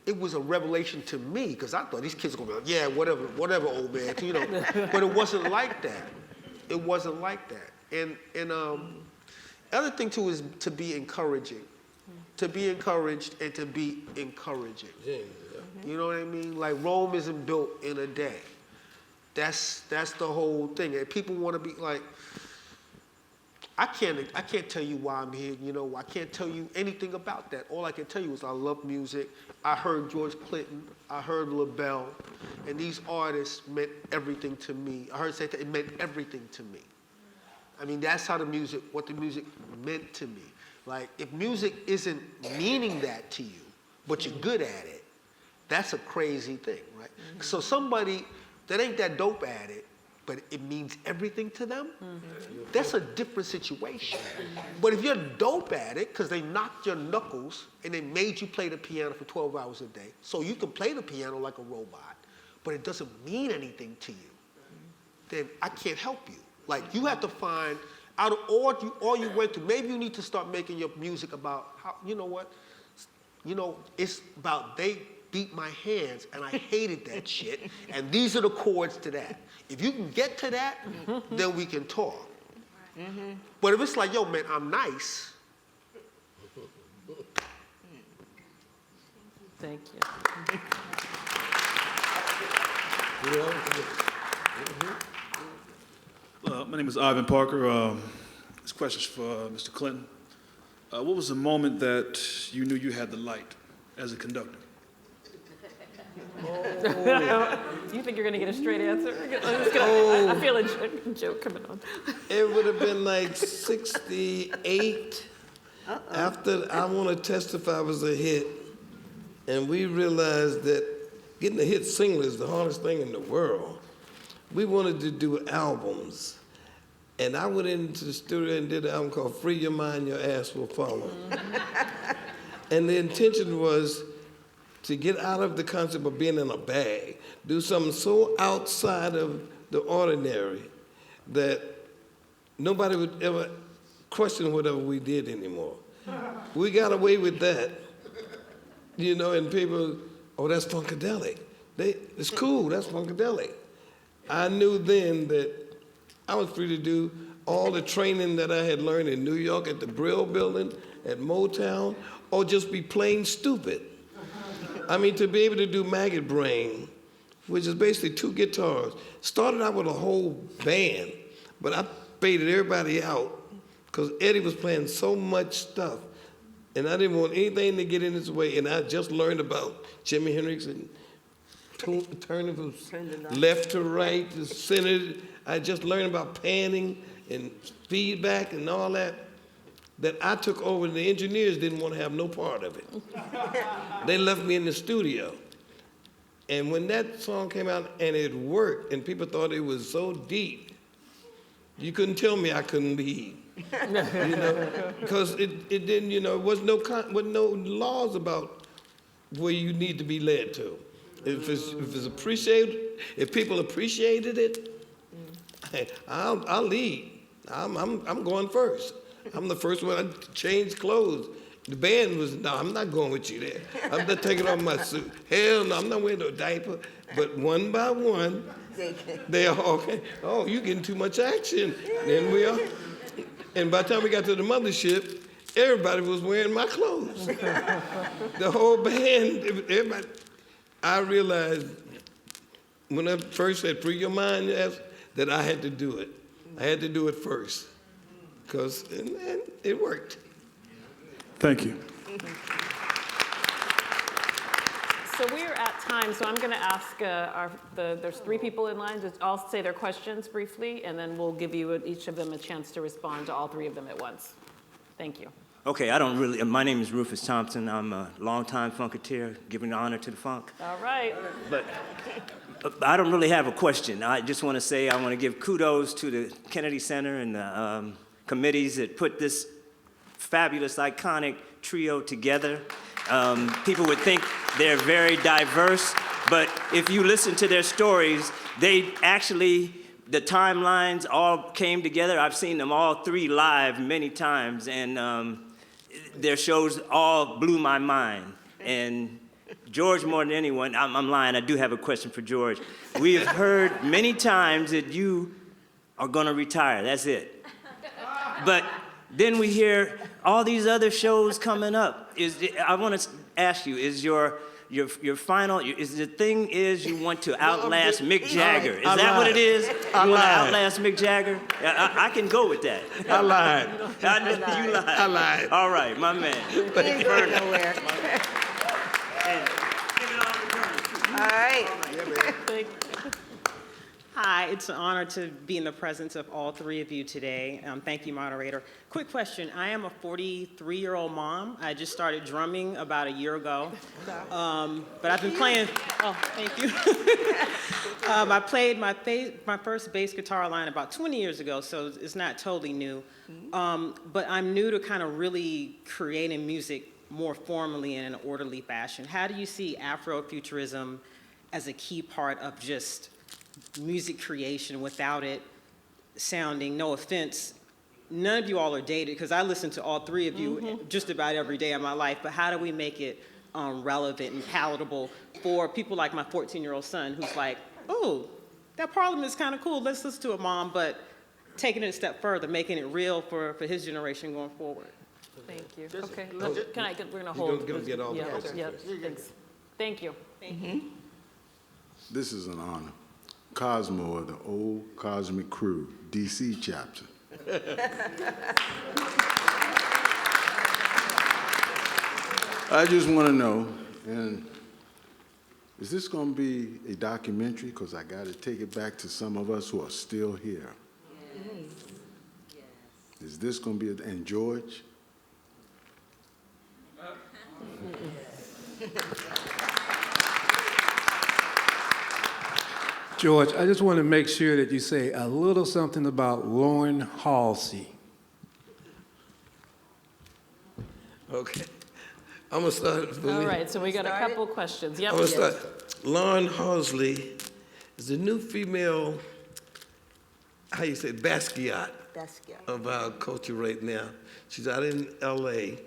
it was a revelation to me, because I thought these kids were gonna be like, yeah, whatever, old man, you know. But it wasn't like that. It wasn't like that. And other thing too is to be encouraging. To be encouraged and to be encouraging. You know what I mean? Like Rome isn't built in a day. That's the whole thing. And people want to be like, I can't tell you why I'm here, you know, I can't tell you anything about that. All I can tell you is I love music. I heard George Clinton, I heard Labelle, and these artists meant everything to me. I heard say that it meant everything to me. I mean, that's how what the music meant to me. Like, if music isn't meaning that to you, but you're good at it, that's a crazy thing, right? So somebody that ain't that dope at it, but it means everything to them, that's a different situation. But if you're dope at it, because they knocked your knuckles and they made you play the piano for 12 hours a day, so you can play the piano like a robot, but it doesn't mean anything to you, then I can't help you. Like, you have to find, out of all you went through, maybe you need to start making your music about how, you know what, it's about they beat my hands and I hated that shit, and these are the chords to that. If you can get to that, then we can talk. But if it's like, yo, man, I'm nice. Thank you. My name is Ivan Parker. This question is for Mr. Clinton. What was the moment that you knew you had the light as a conductor? You think you're going to get a straight answer? I feel a joke coming on. It would have been like 68 after I Want to Testify was a hit, and we realized that getting a hit single is the hardest thing in the world. We wanted to do albums, and I went into the studio and did an album called Free Your Mind, Your Ass Will Follow. And the intention was to get out of the concept of being in a bag, do something so outside of the ordinary that nobody would ever question whatever we did anymore. We got away with that, you know, and people, oh, that's funkadelic. It's cool, that's funkadelic. I knew then that I was free to do all the training that I had learned in New York at the Brill Building, at Motown, or just be plain stupid. I mean, to be able to do Maggot Brain, which is basically 2 guitars, started out with a whole band, but I faded everybody out because Eddie was playing so much stuff, and I didn't want anything to get in his way, and I just learned about Jimi Hendrix and turning from left to right to center. I just learned about panning and feedback and all that I took over, and the engineers didn't want to have no part of it. They left me in the studio. And when that song came out and it worked, and people thought it was so deep, you couldn't tell me I couldn't lead. You know, because it didn't, you know, it was no laws about where you need to be led to. If it's appreciated, if people appreciated it, I'll lead. I'm going first. I'm the first one to change clothes. The band was, no, I'm not going with you there. I'm not taking off my suit. Hell no, I'm not wearing no diaper. But one by one, they all, okay, oh, you getting too much action. Then we are. And by the time we got to the mothership, everybody was wearing my clothes. The whole band, everybody. I realized when I first said, free your mind, that I had to do it. I had to do it first. And it worked. Thank you. So we are at time, so I'm going to ask there's 3 people in line. Just all say their questions briefly, and then we'll give you each of them a chance to respond to all 3 of them at once. Thank you. Okay, my name is Rufus Thompson. I'm a longtime funketeer, giving honor to the funk. All right. But I don't really have a question. I just want to say I want to give kudos to the Kennedy Center and the committees that put this fabulous, iconic trio together. People would think they're very diverse, but if you listen to their stories, the timelines all came together. I've seen them all 3 live many times, and their shows all blew my mind. And George more than anyone, I'm lying, I do have a question for George. We have heard many times that you are gonna retire, that's it. But then we hear all these other shows coming up. I want to ask you, is your final, is the thing is you want to outlast Mick Jagger? Is that what it is? You want to outlast Mick Jagger? I can go with that. I lied. You lied. I lied. All right, my man. He ain't going nowhere. And give it all to Vernon. All right. Thank- Hi, it's an honor to be in the presence of all three of you today. Thank you, moderator. Quick question. I am a 43-year-old mom. I just started drumming about a year ago. But I've been playing, oh, thank you. I played my first bass guitar line about 20 years ago, so it's not totally new. But I'm new to kind of really creating music more formally in an orderly fashion. How do you see Afrofuturism as a key part of just music creation without it sounding, no offense, none of you all are dated because I listen to all three of you just about every day of my life, but how do we make it relevant and palatable for people like my 14-year-old son who's like, oh, that Parliament is kind of cool, let's listen to it, Mom, but taking it a step further, making it real for his generation going forward. Thank you. Okay, we're gonna You're hold. gonna get all the Yeah, questions yeah, first. thanks. Thank you. This is an honor. Cosmo of the Old Cosmic Crew, DC chapter. I just want to know, and is this going to be a documentary? Because I got to take it back to some of us who are still here. Yes. Is this going to be, and George? George, I just want to make sure that you say a little something about Lauren Halsey. Okay. I'm going to start. All right, so we got a couple questions. Yep. I'm going to start. Lauren Halsey is the new female, how you say, Basquiat of our culture right now. She's out in L.A.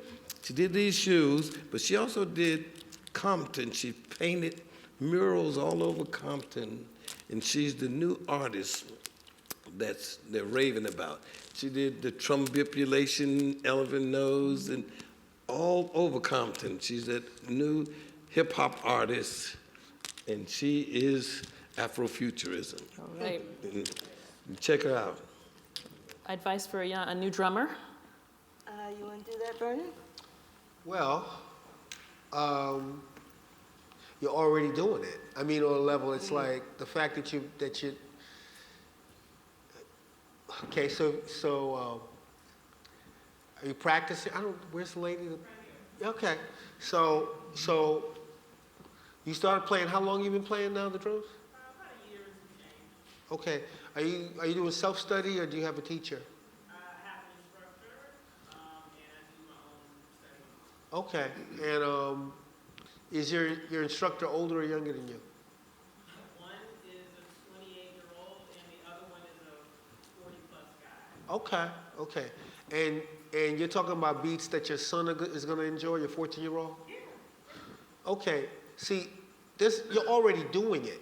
She did these shoes, but she also did Compton. She painted murals all over Compton, and she's the new artist they're raving about. She did the trumbipulation, elephant nose, and all over Compton. She's that new hip-hop artist, and she is Afrofuturism. All right. And check her out. Advice for a new drummer? You want to do that, Vernon? Well, you're already doing it. I mean, on a level, it's like the fact that you. Okay, so are you practicing? Where's the lady? Okay, so you started playing. How long you been playing now the drums? About a year and some change. Okay, are you doing self-study or do you have a teacher? I have an instructor, and I do my own study. Okay, and is your instructor older or younger than you? One is a 28-year-old, and the other one is a 40-plus guy. Okay. And you're talking about beats that your son is going to enjoy, your 14-year-old? Yeah. Okay. See, you're already doing it.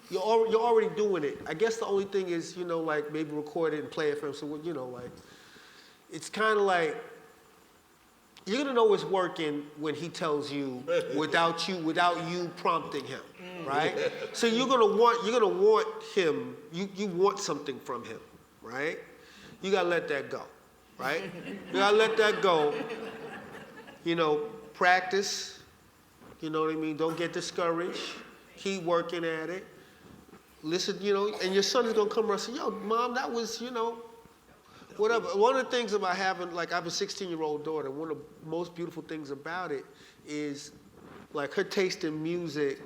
You're already doing it. I guess the only thing is, like maybe record it and play it for him. So, like, it's kind of like, you're going to know it's working when he tells you without you prompting him, right? So you're going to want him, you want something from him, right? You got to let that go, right? You got to let that go. Practice, you know what I mean? Don't get discouraged. Keep working at it. Listen, and your son is going to come around and say, yo, Mom, that was, whatever. One of the things about having, like, I have a 16-year-old daughter. One of the most beautiful things about it is, like, her taste in music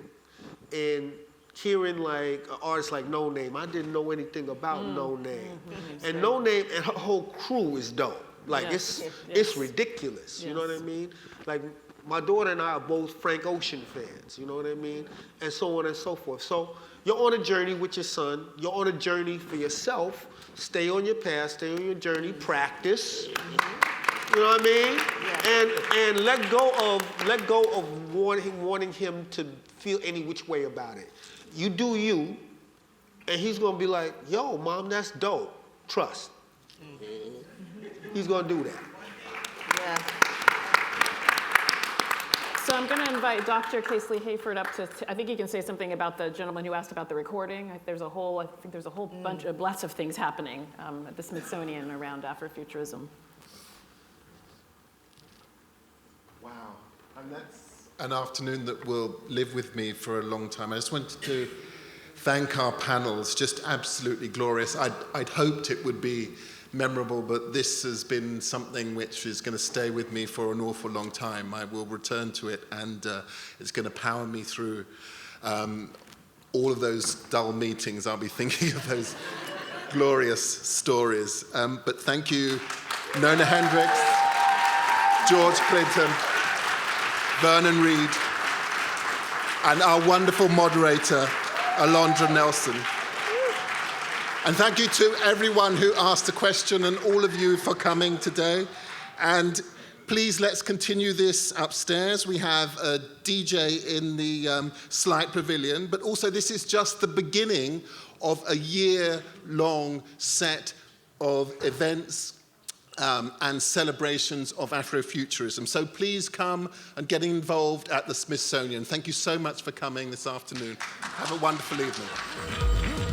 and hearing, like, an artist like No Name. I didn't know anything about No Name. And No Name and her whole crew is dope. Like, it's ridiculous. You know what I mean? Like, my daughter and I are both Frank Ocean fans. You know what I mean? And so on and so forth. So you're on a journey with your son. You're on a journey for yourself. Stay on your path, stay on your journey, practice. You know what I mean? And let go of wanting him to feel any which way about it. You do you, and he's gonna be like, yo, Mom, that's dope. Trust. He's gonna do that. Yeah. So I'm going to invite Dr. Casely-Hayford up to, I think he can say something about the gentleman who asked about the recording. I think there's a whole bunch of, lots of things happening at the Smithsonian around Afrofuturism. Wow, and that's an afternoon that will live with me for a long time. I just wanted to thank our panels, just absolutely glorious. I'd hoped it would be memorable, but this has been something which is going to stay with me for an awful long time. I will return to it, and it's going to power me through all of those dull meetings. I'll be thinking of those glorious stories. But thank you, Nona Hendryx, George Clinton, Vernon Reid, and our wonderful moderator, Alondra Nelson. And thank you to everyone who asked a question and all of you for coming today. And please, let's continue this upstairs. We have a DJ in the Slight Pavilion, but also this is just the beginning of a year-long set of events and celebrations of Afrofuturism. So please come and get involved at the Smithsonian. Thank you so much for coming this afternoon. Have a wonderful evening.